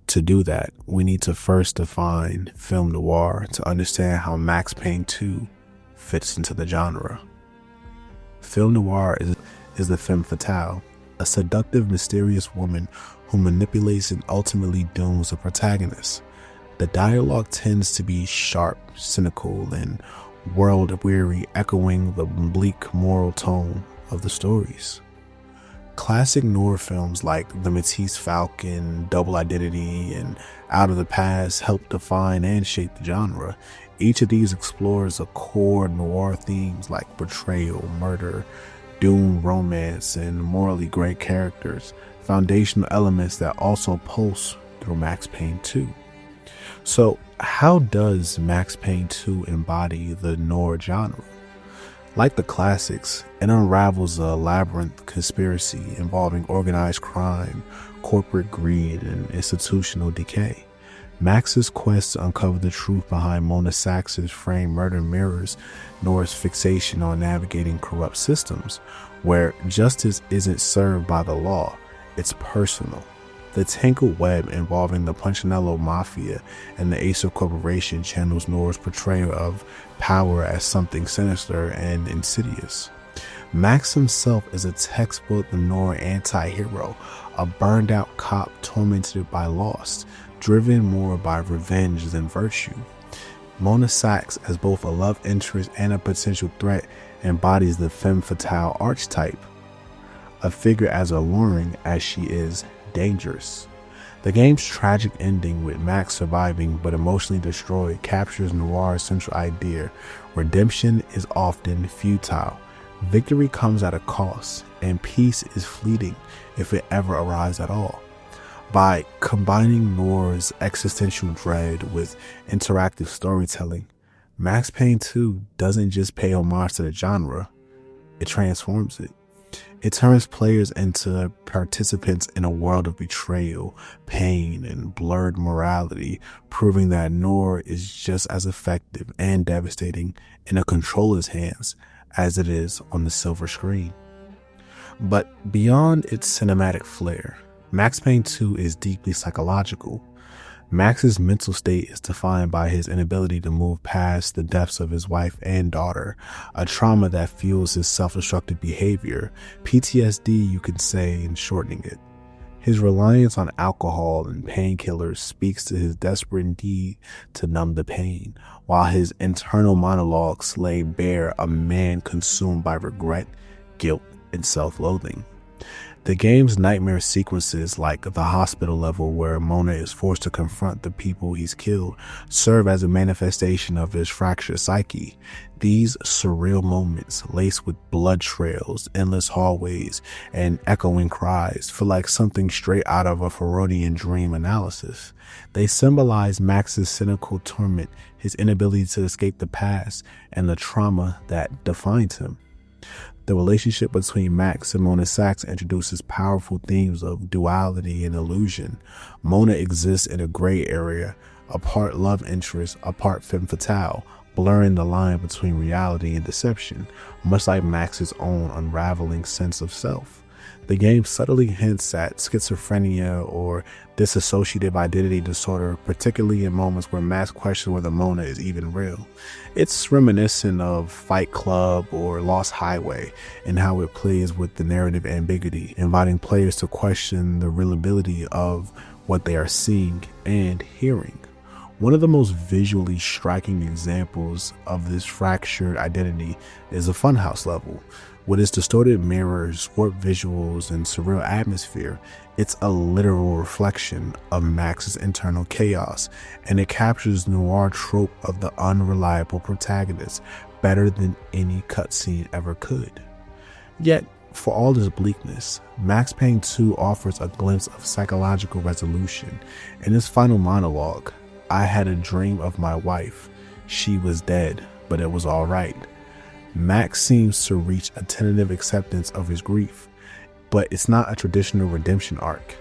To do that, we need to first define film noir to understand how Max Payne 2 fits into the genre. Film noir is the femme fatale, a seductive, mysterious woman who manipulates and ultimately dooms the protagonist. The dialogue tends to be sharp, cynical, and world-weary, echoing the bleak moral tone of the stories. Classic noir films like The Maltese Falcon, Double Identity, and Out of the Past help define and shape the genre. Each of these explores a core noir themes like betrayal, murder, doom, romance, and morally gray characters, foundational elements that also pulse through Max Payne 2. So, how does Max Payne 2 embody the noir genre? Like the classics, it unravels a labyrinth conspiracy involving organized crime, corporate greed, and institutional decay. Max's quest to uncover the truth behind Mona Sax's framed murder mirrors Noir's fixation on navigating corrupt systems, where justice isn't served by the law, it's personal. The tangled web involving the Punchinello Mafia and the Acer Corporation channels Noir's portrayal of power as something sinister and insidious. Max himself is a textbook Noir anti-hero, a burned-out cop tormented by loss, driven more by revenge than virtue. Mona Sax, as both a love interest and a potential threat, embodies the femme fatale archetype, a figure as alluring as she is dangerous. The game's tragic ending, with Max surviving but emotionally destroyed, captures Noir's central idea: redemption is often futile. Victory comes at a cost, and peace is fleeting if it ever arrives at all. By combining Noir's existential dread with interactive storytelling, Max Payne 2 doesn't just pay homage to the genre, it transforms it. It turns players into participants in a world of betrayal, pain, and blurred morality, proving that Noir is just as effective and devastating in a controller's hands as it is on the silver screen. But beyond its cinematic flair, Max Payne 2 is deeply psychological. Max's mental state is defined by his inability to move past the deaths of his wife and daughter, a trauma that fuels his self-destructive behavior, PTSD you could say in shortening it. His reliance on alcohol and painkillers speaks to his desperate need to numb the pain, while his internal monologues lay bare a man consumed by regret, guilt, and self-loathing. The game's nightmare sequences, like the hospital level where Mona is forced to confront the people he's killed, serve as a manifestation of his fractured psyche. These surreal moments, laced with blood trails, endless hallways, and echoing cries, feel like something straight out of a Freudian dream analysis. They symbolize Max's cynical torment, his inability to escape the past, and the trauma that defines him. The relationship between Max and Mona Sax introduces powerful themes of duality and illusion. Mona exists in a gray area, a part love interest, a part femme fatale, blurring the line between reality and deception, much like Max's own unraveling sense of self. The game subtly hints at schizophrenia or dissociative identity disorder, particularly in moments where Max questions whether Mona is even real. It's reminiscent of Fight Club or Lost Highway in how it plays with the narrative ambiguity, inviting players to question the reliability of what they are seeing and hearing. One of the most visually striking examples of this fractured identity is the Funhouse level. With its distorted mirrors, warped visuals, and surreal atmosphere, it's a literal reflection of Max's internal chaos, and it captures the noir trope of the unreliable protagonist better than any cutscene ever could. Yet, for all this bleakness, Max Payne 2 offers a glimpse of psychological resolution. In his final monologue, "I had a dream of my wife. She was dead, but it was all right." Max seems to reach a tentative acceptance of his grief, but it's not a traditional redemption arc.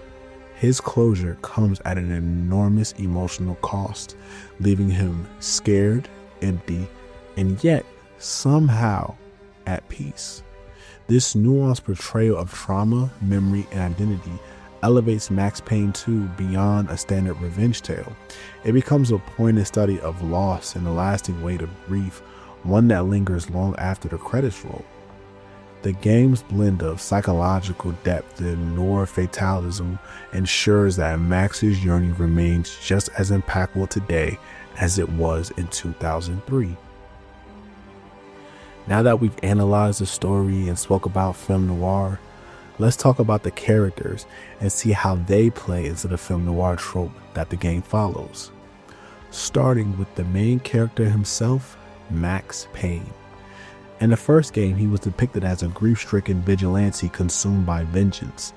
His closure comes at an enormous emotional cost, leaving him scared, empty, and yet somehow at peace. This nuanced portrayal of trauma, memory, and identity elevates Max Payne 2 beyond a standard revenge tale. It becomes a poignant study of loss and the lasting weight of grief, one that lingers long after the credits roll. The game's blend of psychological depth and noir fatalism ensures that Max's journey remains just as impactful today as it was in 2003. Now that we've analyzed the story and spoke about film noir, let's talk about the characters and see how they play into the film noir trope that the game follows. Starting with the main character himself, Max Payne. In the first game, he was depicted as a grief-stricken vigilante consumed by vengeance.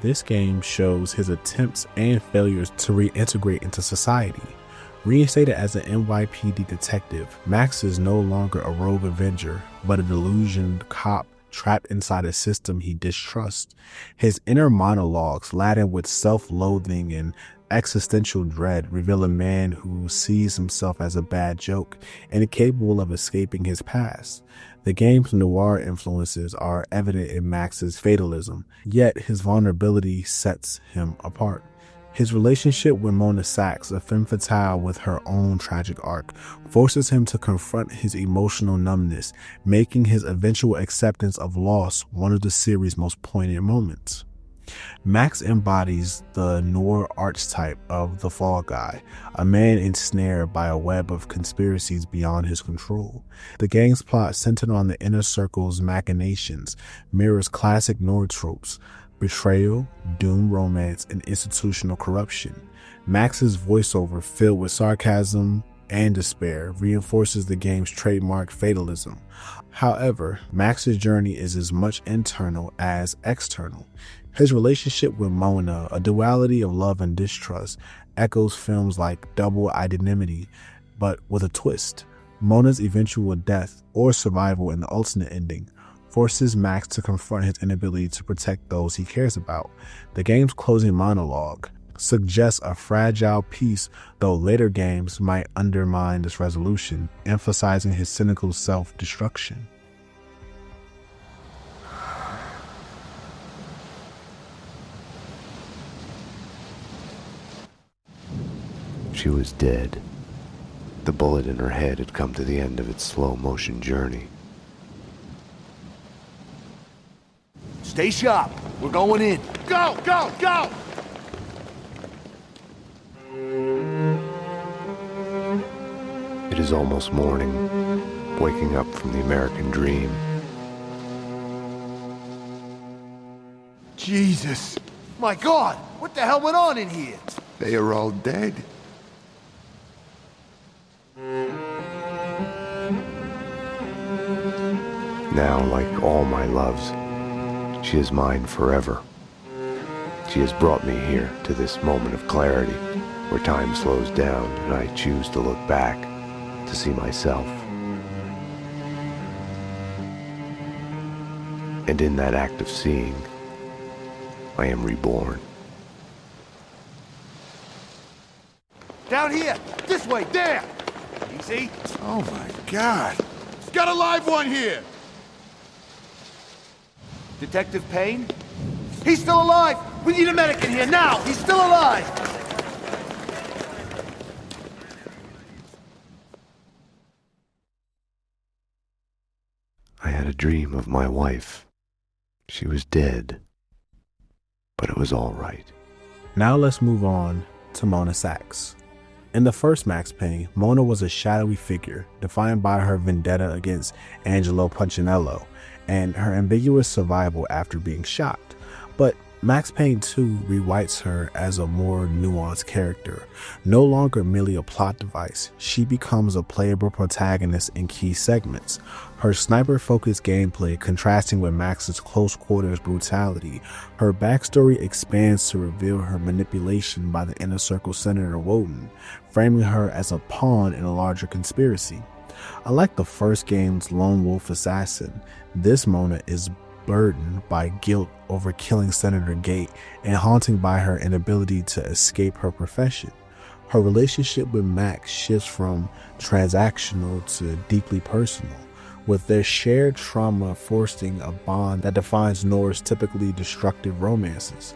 This game shows his attempts and failures to reintegrate into society. Reinstated as an NYPD detective, Max is no longer a rogue avenger, but a delusioned cop trapped inside a system he distrusts. His inner monologues, laden with self-loathing and existential dread, reveal a man who sees himself as a bad joke and incapable of escaping his past. The game's noir influences are evident in Max's fatalism, yet his vulnerability sets him apart. His relationship with Mona Sax, a femme fatale with her own tragic arc, forces him to confront his emotional numbness, making his eventual acceptance of loss one of the series' most poignant moments. Max embodies the noir archetype of the fall guy, a man ensnared by a web of conspiracies beyond his control. The game's plot, centered on the inner circle's machinations, mirrors classic noir tropes: betrayal, doomed romance, and institutional corruption. Max's voiceover, filled with sarcasm and despair, reinforces the game's trademark fatalism. However, Max's journey is as much internal as external. His relationship with Mona, a duality of love and distrust, echoes films like Double Indemnity, but with a twist. Mona's eventual death or survival in the ultimate ending forces Max to confront his inability to protect those he cares about. The game's closing monologue suggests a fragile peace, though later games might undermine this resolution, emphasizing his cynical self-destruction. She was dead. The bullet in her head had come to the end of its slow-motion journey. Stay sharp. We're going in. Go, go, go! It is almost morning, waking up from the American dream. Jesus! My God! What the hell went on in here? They are all dead. Now, like all my loves, she is mine forever. She has brought me here to this moment of clarity, where time slows down and I choose to look back to see myself. And in that act of seeing, I am reborn. Down here! This way! There! Easy. Oh my God. Got a live one here! Detective Payne? He's still alive! We need a medic in here now! He's still alive! I had a dream of my wife. She was dead, but it was all right. Now let's move on to Mona Sachs. In the first Max Payne, Mona was a shadowy figure defined by her vendetta against Angelo Punchinello and her ambiguous survival after being shot. But Max Payne 2 rewrites her as a more nuanced character. No longer merely a plot device, she becomes a playable protagonist in key segments. Her sniper-focused gameplay contrasting with Max's close-quarters brutality, her backstory expands to reveal her manipulation by the Inner Circle Senator Woden, framing her as a pawn in a larger conspiracy. Unlike the first game's lone wolf assassin, this Mona is burdened by guilt over killing Senator Gate and haunted by her inability to escape her profession. Her relationship with Max shifts from transactional to deeply personal, with their shared trauma fostering a bond that defines Nora's typically destructive romances.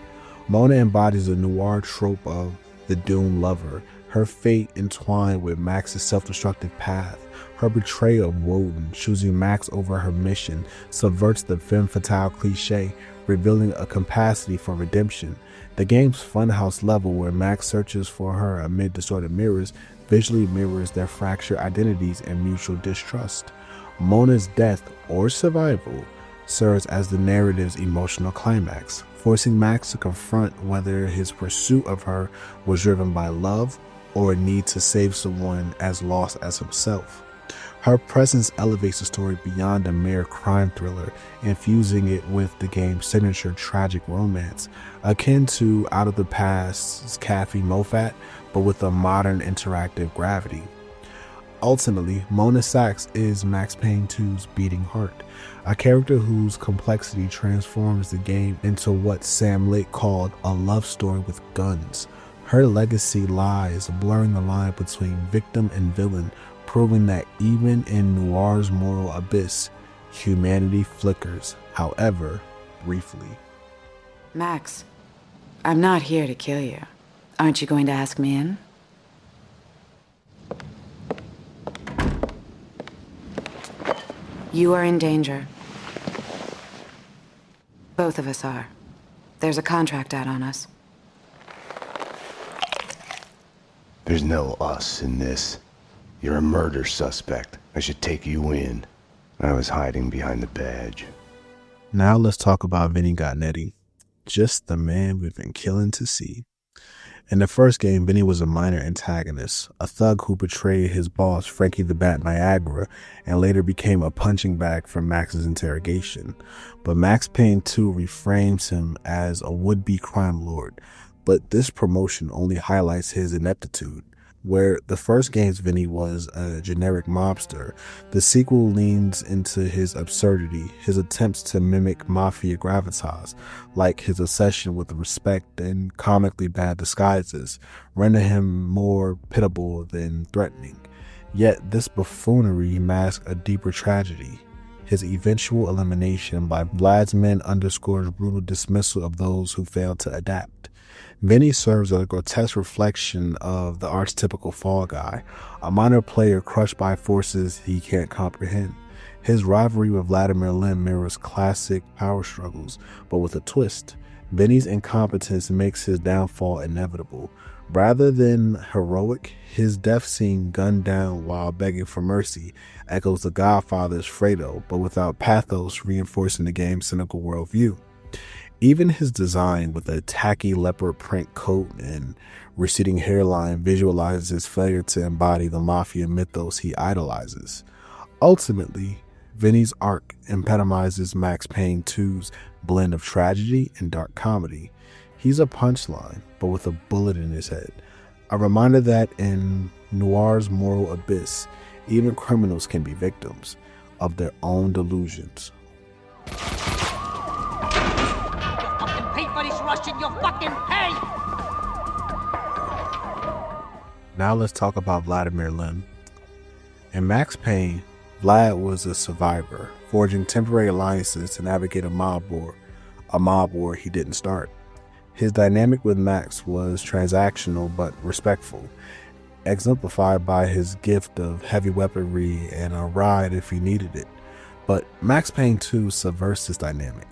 Mona embodies the noir trope of the doomed lover, her fate entwined with Max's self-destructive path. Her betrayal of Woden, choosing Max over her mission, subverts the femme fatale cliche, revealing a capacity for redemption. The game's funhouse level, where Max searches for her amid distorted mirrors, visually mirrors their fractured identities and mutual distrust. Mona's death or survival serves as the narrative's emotional climax, forcing Max to confront whether his pursuit of her was driven by love or a need to save someone as lost as himself. Her presence elevates the story beyond a mere crime thriller, infusing it with the game's signature tragic romance, akin to Out of the Past's Kathy Moffat, but with a modern interactive gravity. Ultimately, Mona Sachs is Max Payne 2's beating heart, a character whose complexity transforms the game into what Sam Lake called a love story with guns. Her legacy lies blurring the line between victim and villain, proving that even in noir's moral abyss, humanity flickers, however briefly. Max, I'm not here to kill you. Aren't you going to ask me in? You are in danger. Both of us are. There's a contract out on us. There's no us in this. You're a murder suspect. I should take you in. I was hiding behind the badge. Now let's talk about Vinny Gotnetti, just the man we've been killing to see. In the first game, Vinny was a minor antagonist, a thug who betrayed his boss, Frankie the Bat Niagara, and later became a punching bag for Max's interrogation. But Max Payne 2 reframes him as a would-be crime lord, but this promotion only highlights his ineptitude. Where the first game's Vinny was a generic mobster, the sequel leans into his absurdity, his attempts to mimic mafia gravitas, like his obsession with respect and comically bad disguises, render him more pitiable than threatening. Yet this buffoonery masks a deeper tragedy. His eventual elimination by Vlad's men underscores brutal dismissal of those who failed to adapt. Vinny serves as a grotesque reflection of the archetypical fall guy, a minor player crushed by forces he can't comprehend. His rivalry with Vladimir Lem mirrors classic power struggles, but with a twist. Vinny's incompetence makes his downfall inevitable. Rather than heroic, his death scene gunned down while begging for mercy echoes The Godfather's Fredo, but without pathos, reinforcing the game's cynical worldview. Even his design with a tacky leopard print coat and receding hairline visualizes his failure to embody the mafia mythos he idolizes. Ultimately, Vinny's arc epitomizes Max Payne 2's blend of tragedy and dark comedy. He's a punchline, but with a bullet in his head. A reminder that in noir's moral abyss, even criminals can be victims of their own delusions. You fucking pay for this Russian, you fucking pay! Now let's talk about Vladimir Lem. In Max Payne, Vlad was a survivor, forging temporary alliances to navigate a mob war he didn't start. His dynamic with Max was transactional but respectful, exemplified by his gift of heavy weaponry and a ride if he needed it. But Max Payne 2 subverts this dynamic.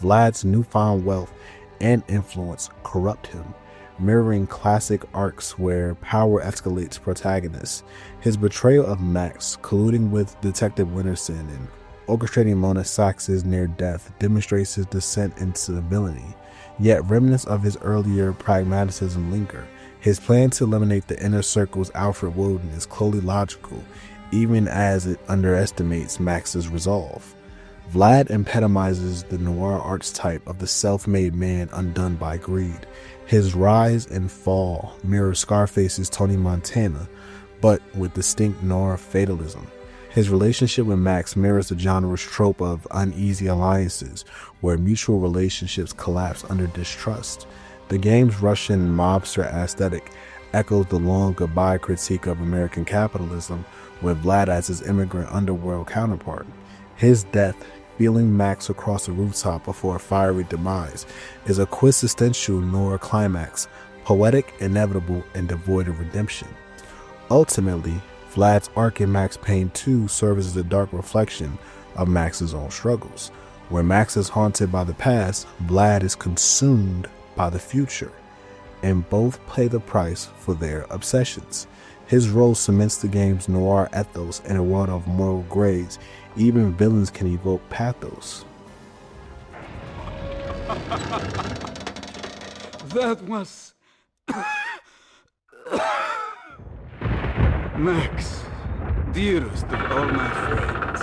Vlad's newfound wealth and influence corrupt him, mirroring classic arcs where power escalates protagonists. His betrayal of Max, colluding with Detective Winterson, and orchestrating Mona Sax's near death demonstrates his descent into villainy. Yet remnants of his earlier pragmatism linger. His plan to eliminate the Inner Circle's Alfred Woden is clearly logical, even as it underestimates Max's resolve. Vlad epitomizes the noir archetype of the self-made man undone by greed. His rise and fall mirror Scarface's Tony Montana, but with distinct noir fatalism. His relationship with Max mirrors the genre's trope of uneasy alliances, where mutual relationships collapse under distrust. The game's Russian mobster aesthetic echoes the long goodbye critique of American capitalism, with Vlad as his immigrant underworld counterpart. His death, feeling Max across the rooftop before a fiery demise, is a quintessential noir climax, poetic, inevitable, and devoid of redemption. Ultimately, Vlad's arc in Max Payne 2 serves as a dark reflection of Max's own struggles. Where Max is haunted by the past, Vlad is consumed by the future, and both pay the price for their obsessions. His role cements the game's noir ethos in a world of moral grays. Even villains can evoke pathos. That was... Max, dearest of all my friends,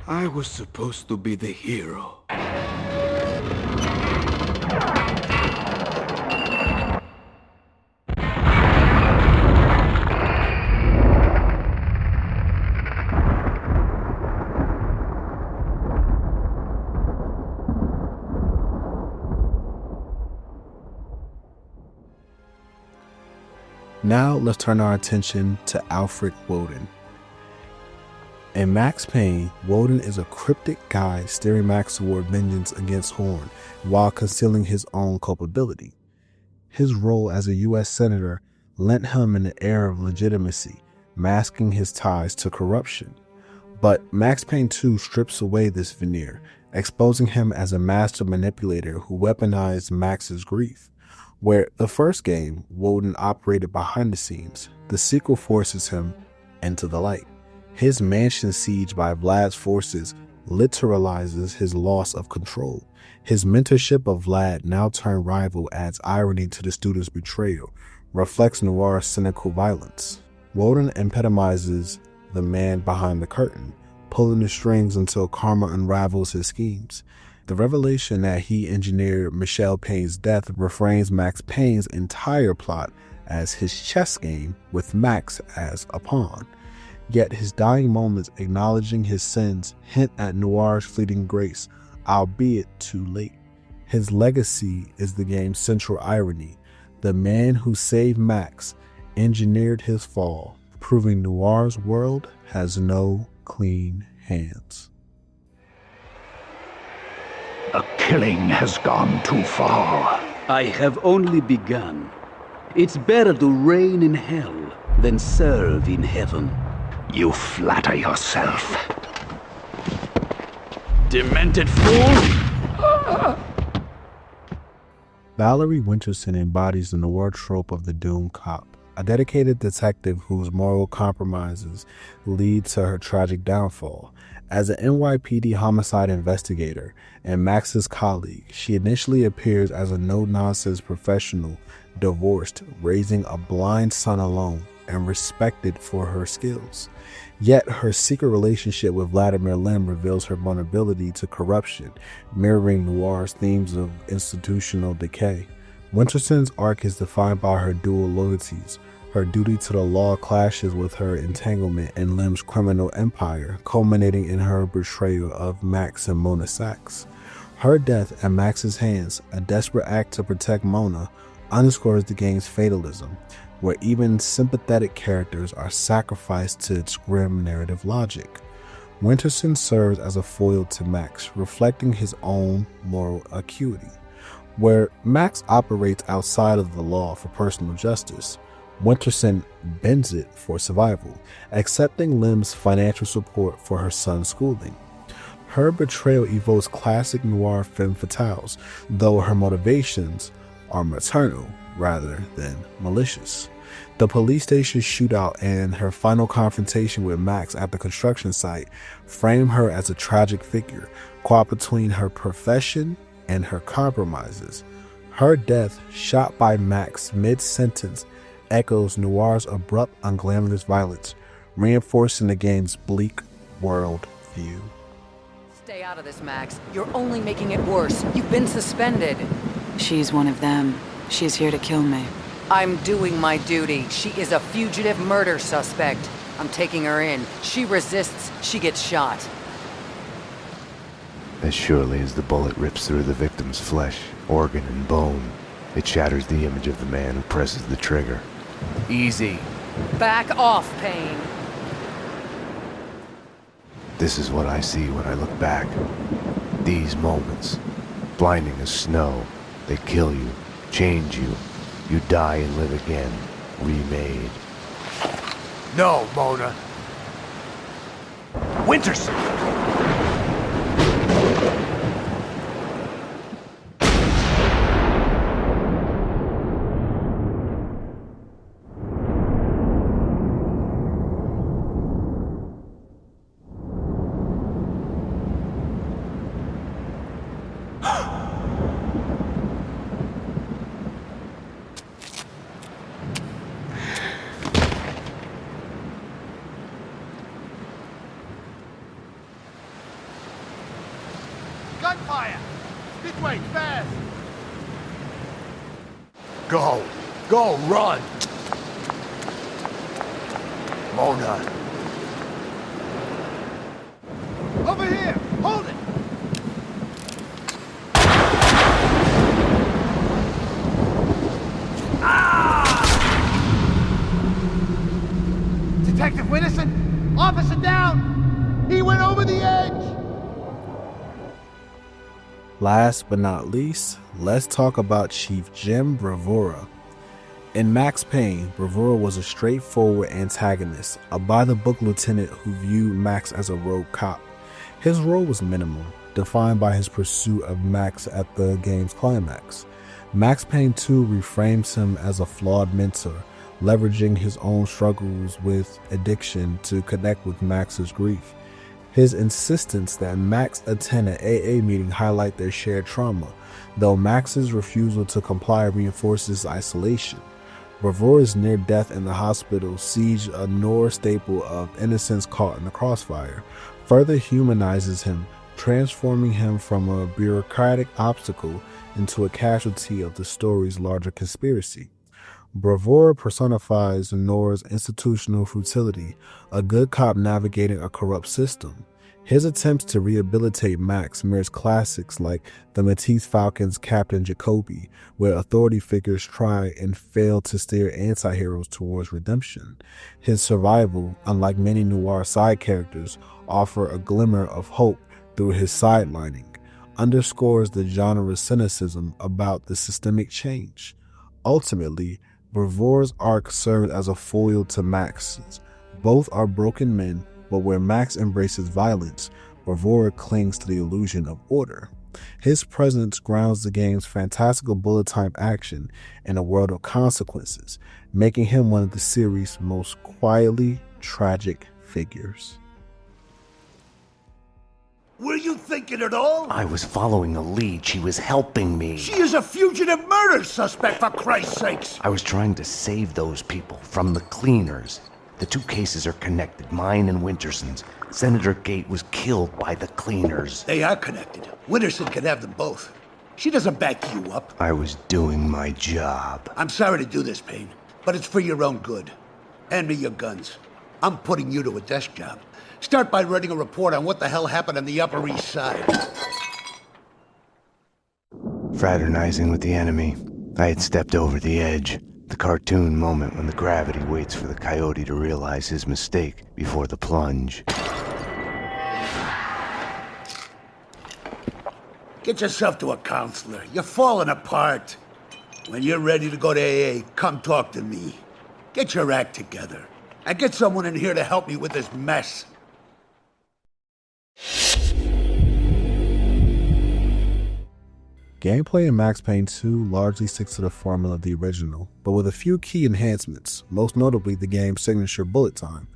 I was supposed to be the hero. Now let's turn our attention to Alfred Woden. In Max Payne, Woden is a cryptic guide steering Max toward vengeance against Horn while concealing his own culpability. His role as a U.S. Senator lent him an air of legitimacy, masking his ties to corruption. But Max Payne 2 strips away this veneer, exposing him as a master manipulator who weaponized Max's grief. Where the first game, Woden operated behind the scenes, the sequel forces him into the light. His mansion siege by Vlad's forces literalizes his loss of control. His mentorship of Vlad, now turned rival, adds irony to the student's betrayal, reflects noir's cynical violence. Woden epitomizes the man behind the curtain, pulling the strings until karma unravels his schemes. The revelation that he engineered Michelle Payne's death reframes Max Payne's entire plot as his chess game with Max as a pawn. Yet his dying moments acknowledging his sins hint at noir's fleeting grace, albeit too late. His legacy is the game's central irony. The man who saved Max engineered his fall, proving noir's world has no clean hands. The killing has gone too far. I have only begun. It's better to reign in hell than serve in heaven. You flatter yourself. Demented fool! Valerie Winterson embodies the noir trope of the doomed cop, a dedicated detective whose moral compromises lead to her tragic downfall. As an NYPD homicide investigator and Max's colleague, she initially appears as a no-nonsense professional, divorced, raising a blind son alone, and respected for her skills. Yet her secret relationship with Vladimir Lem reveals her vulnerability to corruption, mirroring noir's themes of institutional decay. Winterson's arc is defined by her dual loyalties. Her duty to the law clashes with her entanglement in Lem's criminal empire, culminating in her betrayal of Max and Mona Sachs. Her death at Max's hands, a desperate act to protect Mona, underscores the game's fatalism, where even sympathetic characters are sacrificed to its grim narrative logic. Winterson serves as a foil to Max, reflecting his own moral acuity. Where Max operates outside of the law for personal justice, Winterson bends it for survival, accepting Lem's financial support for her son's schooling. Her betrayal evokes classic noir femme fatales, though her motivations are maternal rather than malicious. The police station shootout and her final confrontation with Max at the construction site frame her as a tragic figure, caught between her profession and her compromises. Her death, shot by Max mid-sentence, echoes noir's abrupt, unglamorous violence, reinforcing the game's bleak world view. Stay out of this, Max. You're only making it worse. You've been suspended. She's one of them. She's here to kill me. I'm doing my duty. She is a fugitive murder suspect. I'm taking her in. She resists, she gets shot. As surely as the bullet rips through the victim's flesh, organ, and bone, it shatters the image of the man who presses the trigger. Easy. Back off, Payne. This is what I see when I look back. These moments, blinding as snow, they kill you, change you. You die and live again, remade. No, Mona. Winterson! Gunfire! This way, fast! Go! Go, run! Mona! Over here! Hold it! Detective Winterson! Officer down! He went over the edge! Last but not least, let's talk about Chief Jim Bravura. In Max Payne, Bravura was a straightforward antagonist, a by-the-book lieutenant who viewed Max as a rogue cop. His role was minimal, defined by his pursuit of Max at the game's climax. Max Payne 2 reframes him as a flawed mentor, leveraging his own struggles with addiction to connect with Max's grief. His insistence that Max attend an AA meeting highlight their shared trauma, though Max's refusal to comply reinforces isolation. Bravura's near death in the hospital siege, a noir staple of innocence caught in the crossfire, further humanizes him, transforming him from a bureaucratic obstacle into a casualty of the story's larger conspiracy. Bravura personifies noir's institutional futility, a good cop navigating a corrupt system. His attempts to rehabilitate Max mirrors classics like the Maltese Falcon's Captain Jacoby, where authority figures try and fail to steer anti-heroes towards redemption. His survival, unlike many noir side characters, offer a glimmer of hope through his sidelining, underscores the genre's cynicism about the systemic change. Ultimately, Brevor's arc served as a foil to Max's. Both are broken men, but where Max embraces violence, Brevor clings to the illusion of order. His presence grounds the game's fantastical bullet-time action in a world of consequences, making him one of the series' most quietly tragic figures. Were you thinking at all? I was following a lead. She was helping me. She is a fugitive murder suspect, for Christ's sakes! I was trying to save those people from the cleaners. The two cases are connected, mine and Winterson's. Senator Gate was killed by the cleaners. They are connected. Winterson can have them both. She doesn't back you up. I was doing my job. I'm sorry to do this, Payne, but it's for your own good. Hand me your guns. I'm putting you to a desk job. Start by writing a report on what the hell happened on the Upper East Side. Fraternizing with the enemy, I had stepped over the edge. The cartoon moment when the gravity waits for the coyote to realize his mistake before the plunge. Get yourself to a counselor. You're falling apart. When you're ready to go to AA, come talk to me. Get your act together. And get someone in here to help me with this mess. Gameplay in Max Payne 2 largely sticks to the formula of the original, but with a few key enhancements, most notably the game's signature bullet time.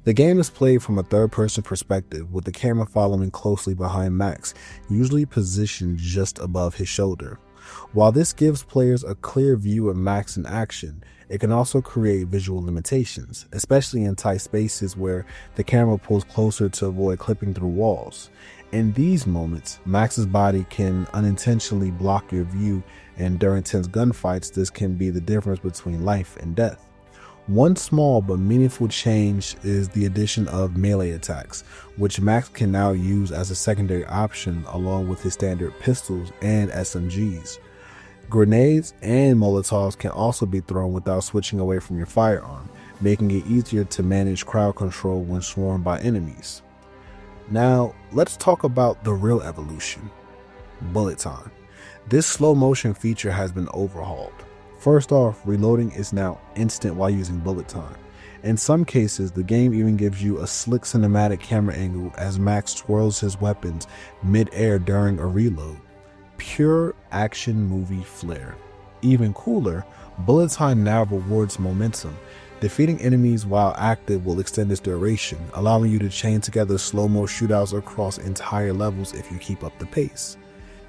The game is played from a third-person perspective, with the camera following closely behind Max, usually positioned just above his shoulder. While this gives players a clear view of Max in action, it can also create visual limitations, especially in tight spaces where the camera pulls closer to avoid clipping through walls. In these moments, Max's body can unintentionally block your view, and during tense gunfights, this can be the difference between life and death. One small but meaningful change is the addition of melee attacks, which Max can now use as a secondary option along with his standard pistols and SMGs. Grenades and Molotovs can also be thrown without switching away from your firearm, making it easier to manage crowd control when swarmed by enemies. Now, let's talk about the real evolution, bullet time. This slow motion feature has been overhauled. First off, reloading is now instant while using bullet time. In some cases, the game even gives you a slick cinematic camera angle as Max twirls his weapons mid-air during a reload. Pure action movie flair. Even cooler, bullet time now rewards momentum. Defeating enemies while active will extend its duration, allowing you to chain together slow-mo shootouts across entire levels if you keep up the pace.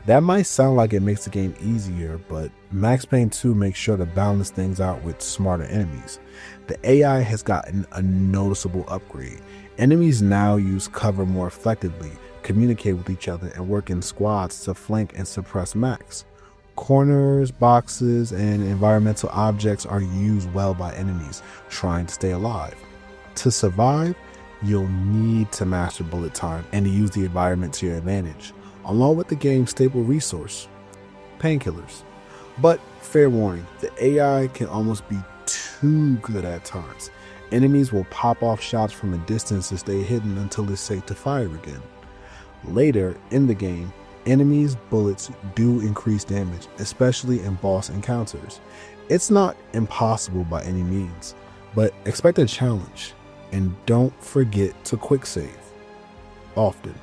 That might sound like it makes the game easier, but Max Payne 2 makes sure to balance things out with smarter enemies. The AI has gotten a noticeable upgrade. Enemies now use cover more effectively, communicate with each other, and work in squads to flank and suppress Max. Corners, boxes, and environmental objects are used well by enemies trying to stay alive. To survive, you'll need to master bullet time and to use the environment to your advantage, along with the game's staple resource, painkillers. But fair warning, the AI can almost be too good at times. Enemies will pop off shots from a distance to stay hidden until it's safe to fire again. Later in the game, enemies' bullets do increase damage, especially in boss encounters. It's not impossible by any means, but expect a challenge, and don't forget to quick save often.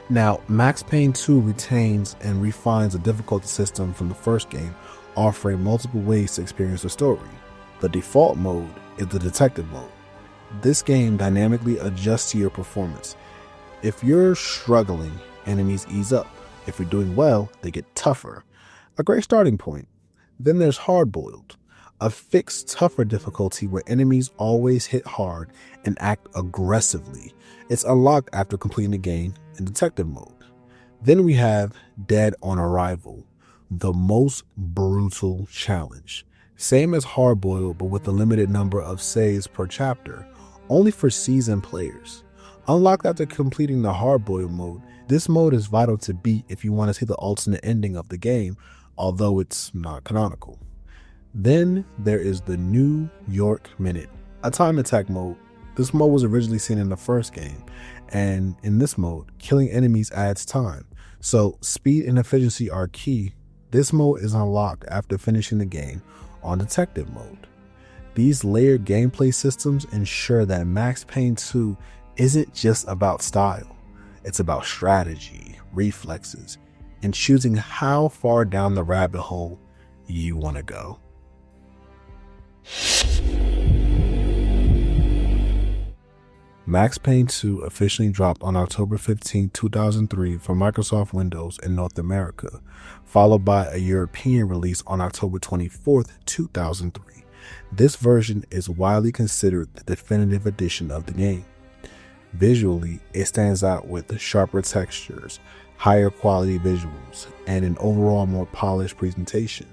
Now, Max Payne 2 retains and refines the difficulty system from the first game, offering multiple ways to experience the story. The default mode is the detective mode. This game dynamically adjusts to your performance. If you're struggling, enemies ease up. If you're doing well, they get tougher. A great starting point. Then there's Hard-Boiled, a fixed, tougher difficulty where enemies always hit hard and act aggressively. It's unlocked after completing the game in Detective mode. Then we have Dead on Arrival, the most brutal challenge. Same as Hard-Boiled, but with a limited number of saves per chapter, only for seasoned players. Unlocked after completing the Hard-Boiled mode, this mode is vital to beat if you want to see the alternate ending of the game, although it's not canonical. Then there is the New York Minute, a time attack mode. This mode was originally seen in the first game, and in this mode, killing enemies adds time. So speed and efficiency are key. This mode is unlocked after finishing the game on Detective mode. These layered gameplay systems ensure that Max Payne 2 isn't just about style. It's about strategy, reflexes, and choosing how far down the rabbit hole you want to go. Max Payne 2 officially dropped on October 15, 2003 for Microsoft Windows in North America, followed by a European release on October 24, 2003. This version is widely considered the definitive edition of the game. Visually, it stands out with sharper textures, higher quality visuals, and an overall more polished presentation.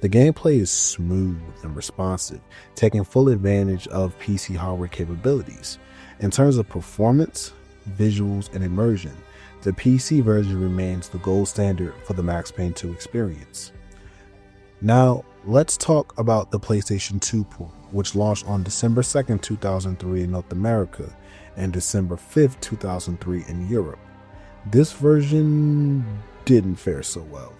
The gameplay is smooth and responsive, taking full advantage of PC hardware capabilities. In terms of performance, visuals, and immersion, the PC version remains the gold standard for the Max Payne 2 experience. Now, let's talk about the PlayStation 2 port, which launched on December 2, 2003 in North America and December 5, 2003 in Europe. This version didn't fare so well.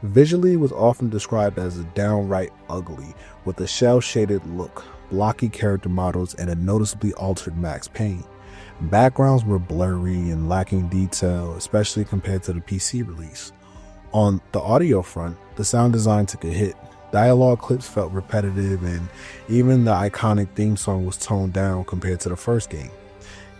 Visually, it was often described as downright ugly, with a shell-shaded look, blocky character models, and a noticeably altered Max Payne. Backgrounds were blurry and lacking detail, especially compared to the PC release. On the audio front, the sound design took a hit. Dialogue clips felt repetitive, and even the iconic theme song was toned down compared to the first game.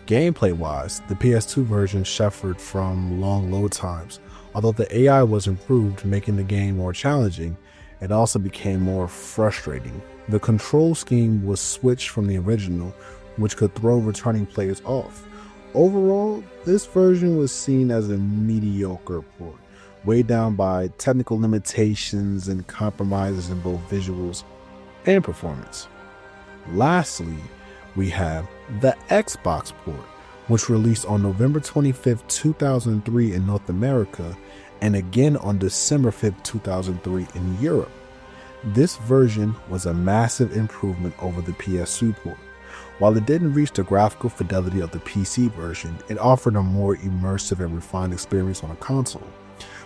Gameplay-wise, the PS2 version suffered from long load times. Although the AI was improved, making the game more challenging, it also became more frustrating. The control scheme was switched from the original, which could throw returning players off. Overall, this version was seen as a mediocre port, weighed down by technical limitations and compromises in both visuals and performance. Lastly, we have the Xbox port, which released on November 25, 2003 in North America and again on December 5, 2003 in Europe. This version was a massive improvement over the PS2 port. While it didn't reach the graphical fidelity of the PC version, it offered a more immersive and refined experience on a console.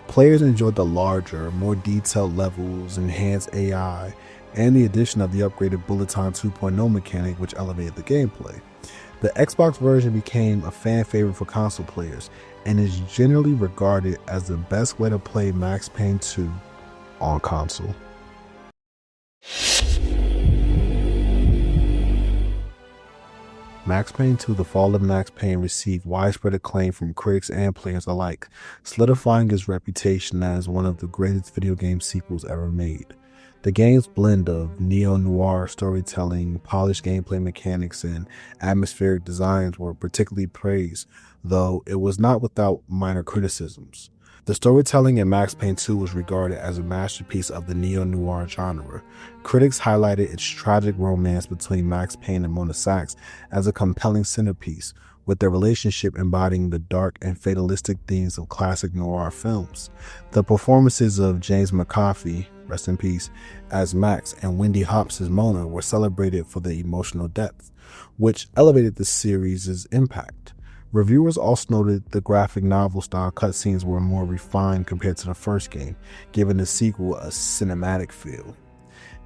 Players enjoyed the larger, more detailed levels, enhanced AI, and the addition of the upgraded Bullet Time 2.0 mechanic, which elevated the gameplay. The Xbox version became a fan favorite for console players and is generally regarded as the best way to play Max Payne 2 on console. Max Payne 2: The Fall of Max Payne received widespread acclaim from critics and players alike, solidifying its reputation as one of the greatest video game sequels ever made. The game's blend of neo-noir storytelling, polished gameplay mechanics, and atmospheric designs were particularly praised, though it was not without minor criticisms. The storytelling in Max Payne 2 was regarded as a masterpiece of the neo-noir genre. Critics highlighted its tragic romance between Max Payne and Mona Sachs as a compelling centerpiece, with their relationship embodying the dark and fatalistic themes of classic noir films. The performances of James McAfee, rest in peace, as Max and Wendy Hopps as Mona were celebrated for their emotional depth, which elevated the series' impact. Reviewers also noted the graphic novel-style cutscenes were more refined compared to the first game, giving the sequel a cinematic feel.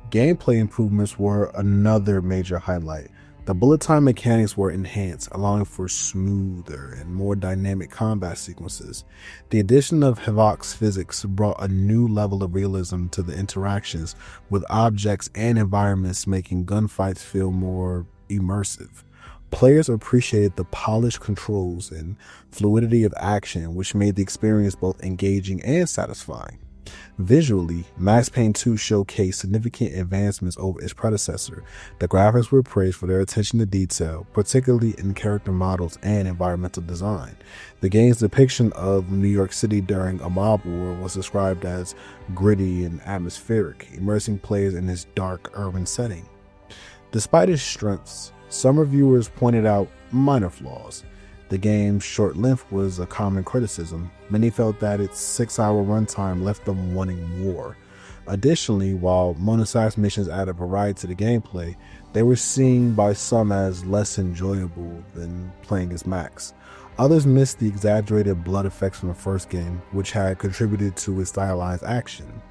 Gameplay improvements were another major highlight. The bullet time mechanics were enhanced, allowing for smoother and more dynamic combat sequences. The addition of Havok's physics brought a new level of realism to the interactions with objects and environments, making gunfights feel more immersive. Players appreciated the polished controls and fluidity of action, which made the experience both engaging and satisfying. Visually, Max Payne 2 showcased significant advancements over its predecessor. The graphics were praised for their attention to detail, particularly in character models and environmental design. The game's depiction of New York City during a mob war was described as gritty and atmospheric, immersing players in its dark urban setting. Despite its strengths, some reviewers pointed out minor flaws. The game's short length was a common criticism. Many felt that its 6-hour runtime left them wanting more. Additionally, while Mona Sachs missions added variety to the gameplay, they were seen by some as less enjoyable than playing as Max. Others missed the exaggerated blood effects from the first game, which had contributed to its stylized action.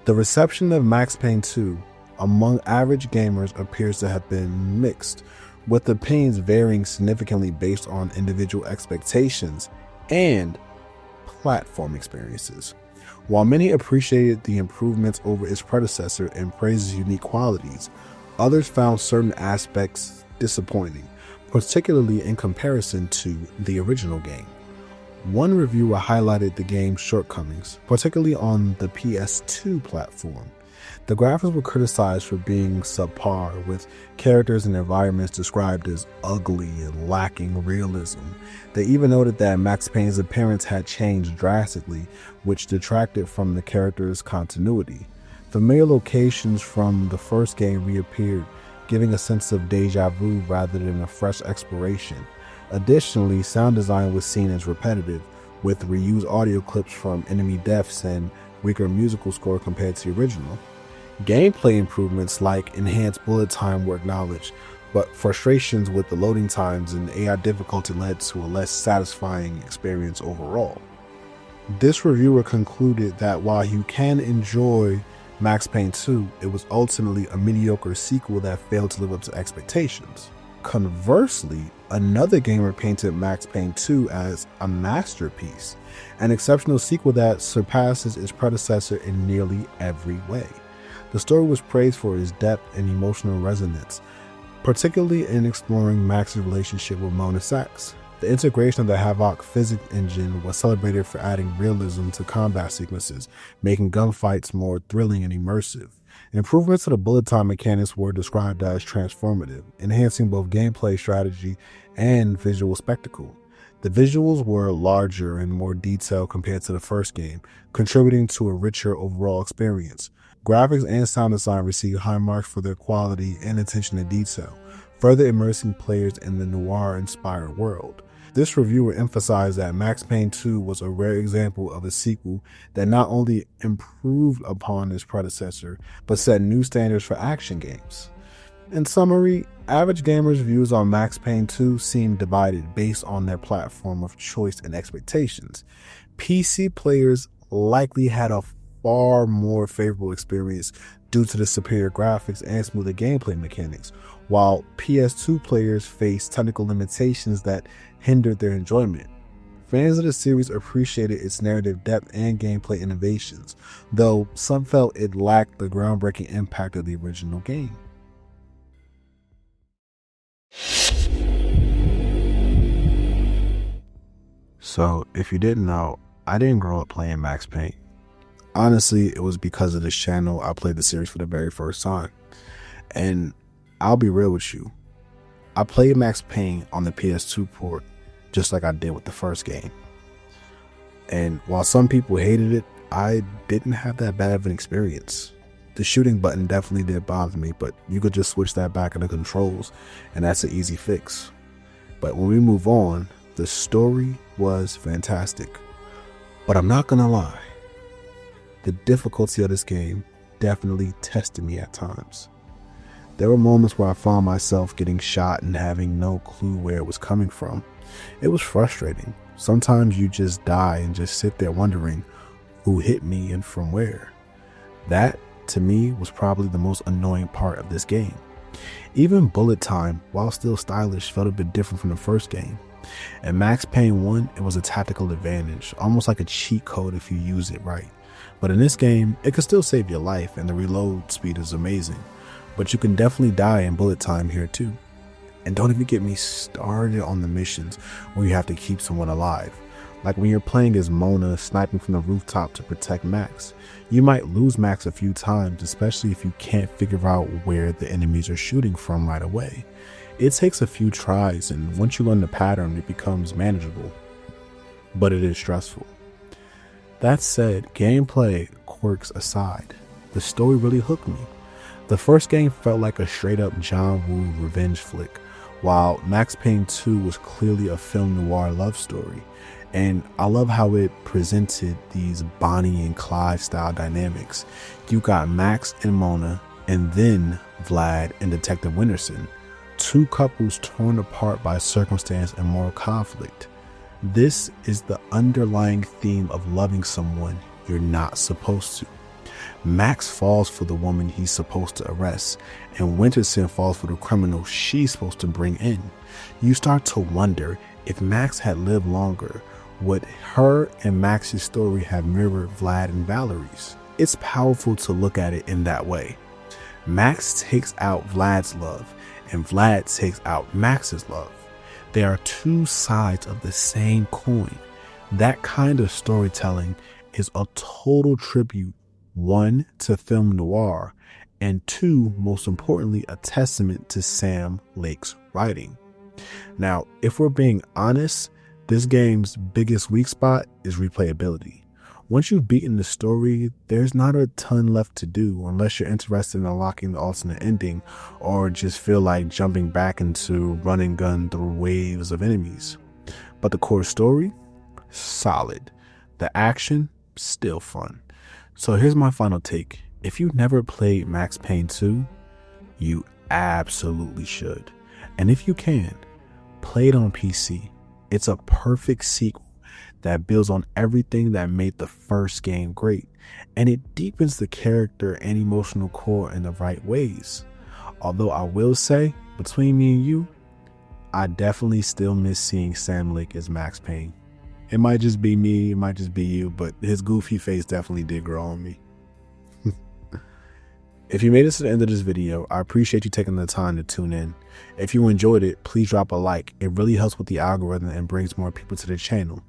The reception of Max Payne 2 among average gamers appears to have been mixed, with opinions varying significantly based on individual expectations and platform experiences. While many appreciated the improvements over its predecessor and praised its unique qualities, others found certain aspects disappointing, particularly in comparison to the original game. One reviewer highlighted the game's shortcomings, particularly on the PS2 platform. The graphics were criticized for being subpar, with characters and environments described as ugly and lacking realism. They even noted that Max Payne's appearance had changed drastically, which detracted from the character's continuity. Familiar locations from the first game reappeared, giving a sense of deja vu rather than a fresh exploration. Additionally, sound design was seen as repetitive, with reused audio clips from enemy deaths and weaker musical score compared to the original. Gameplay improvements like enhanced bullet time were acknowledged, but frustrations with the loading times and AI difficulty led to a less satisfying experience overall. This reviewer concluded that while you can enjoy Max Payne 2, it was ultimately a mediocre sequel that failed to live up to expectations. Conversely, another gamer painted Max Payne 2 as a masterpiece, an exceptional sequel that surpasses its predecessor in nearly every way. The story was praised for its depth and emotional resonance, particularly in exploring Max's relationship with Mona Sachs. The integration of the Havoc physics engine was celebrated for adding realism to combat sequences, making gunfights more thrilling and immersive. Improvements to the bullet time mechanics were described as transformative, enhancing both gameplay strategy and visual spectacle. The visuals were larger and more detailed compared to the first game, contributing to a richer overall experience. Graphics and sound design received high marks for their quality and attention to detail, further immersing players in the noir-inspired world. This reviewer emphasized that Max Payne 2 was a rare example of a sequel that not only improved upon its predecessor, but set new standards for action games. In summary, average gamers' views on Max Payne 2 seem divided based on their platform of choice and expectations. PC players likely had a far more favorable experience due to the superior graphics and smoother gameplay mechanics, while PS2 players faced technical limitations that hindered their enjoyment. Fans of the series appreciated its narrative depth and gameplay innovations, though some felt it lacked the groundbreaking impact of the original game. So, if you didn't know, I didn't grow up playing Max Payne. Honestly, it was because of this channel I played the series for the very first time. And I'll be real with you, I played Max Payne on the PS2 port just like I did with the first game. And while some people hated it, I didn't have that bad of an experience. The shooting button definitely did bother me, but you could just switch that back in the controls and that's an easy fix. But when we move on, the story was fantastic. But I'm not gonna lie, the difficulty of this game definitely tested me at times. There were moments where I found myself getting shot and having no clue where it was coming from. It was frustrating. Sometimes you just die and just sit there wondering who hit me and from where. That, to me, was probably the most annoying part of this game. Even bullet time, while still stylish, felt a bit different from the first game. In Max Payne 1, it was a tactical advantage, almost like a cheat code if you use it right. But in this game, it could still save your life and the reload speed is amazing. But you can definitely die in bullet time here too. And don't even get me started on the missions where you have to keep someone alive. Like when you're playing as Mona sniping from the rooftop to protect Max. You might lose Max a few times, especially if you can't figure out where the enemies are shooting from right away. It takes a few tries, and once you learn the pattern, it becomes manageable. But it is stressful. That said, gameplay quirks aside, the story really hooked me. The first game felt like a straight up John Woo revenge flick, while Max Payne 2 was clearly a film noir love story. And I love how it presented these Bonnie and Clyde style dynamics. You got Max and Mona, and then Vlad and Detective Winterson, two couples torn apart by circumstance and moral conflict. This is the underlying theme of loving someone you're not supposed to. Max falls for the woman he's supposed to arrest, and Winterson falls for the criminal she's supposed to bring in. You start to wonder, if Max had lived longer, would her and Max's story have mirrored Vlad and Valerie's? It's powerful to look at it in that way. Max takes out Vlad's love, and Vlad takes out Max's love. They are two sides of the same coin. That kind of storytelling is a total tribute, one, to film noir, and two, most importantly, a testament to Sam Lake's writing. Now, if we're being honest, this game's biggest weak spot is replayability. Once you've beaten the story, there's not a ton left to do unless you're interested in unlocking the alternate ending or just feel like jumping back into run and gun through waves of enemies. But the core story, solid. The action, still fun. So here's my final take. If you've never played Max Payne 2, you absolutely should. And if you can, play it on PC. It's a perfect sequel that builds on everything that made the first game great, and it deepens the character and emotional core in the right ways. Although I will say, between me and you, I definitely still miss seeing Sam Lake as Max Payne. It might just be me, it might just be you, but his goofy face definitely did grow on me. If you made it to the end of this video, I appreciate you taking the time to tune in. If you enjoyed it, please drop a like. It really helps with the algorithm and brings more people to the channel.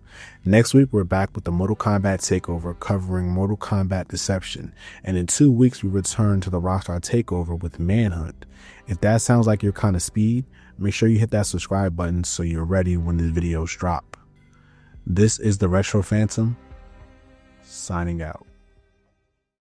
Next week, we're back with the Mortal Kombat Takeover covering Mortal Kombat Deception. And in 2 weeks, we return to the Rockstar Takeover with Manhunt. If that sounds like your kind of speed, make sure you hit that subscribe button so you're ready when the videos drop. This is the Retro Phantom, signing out.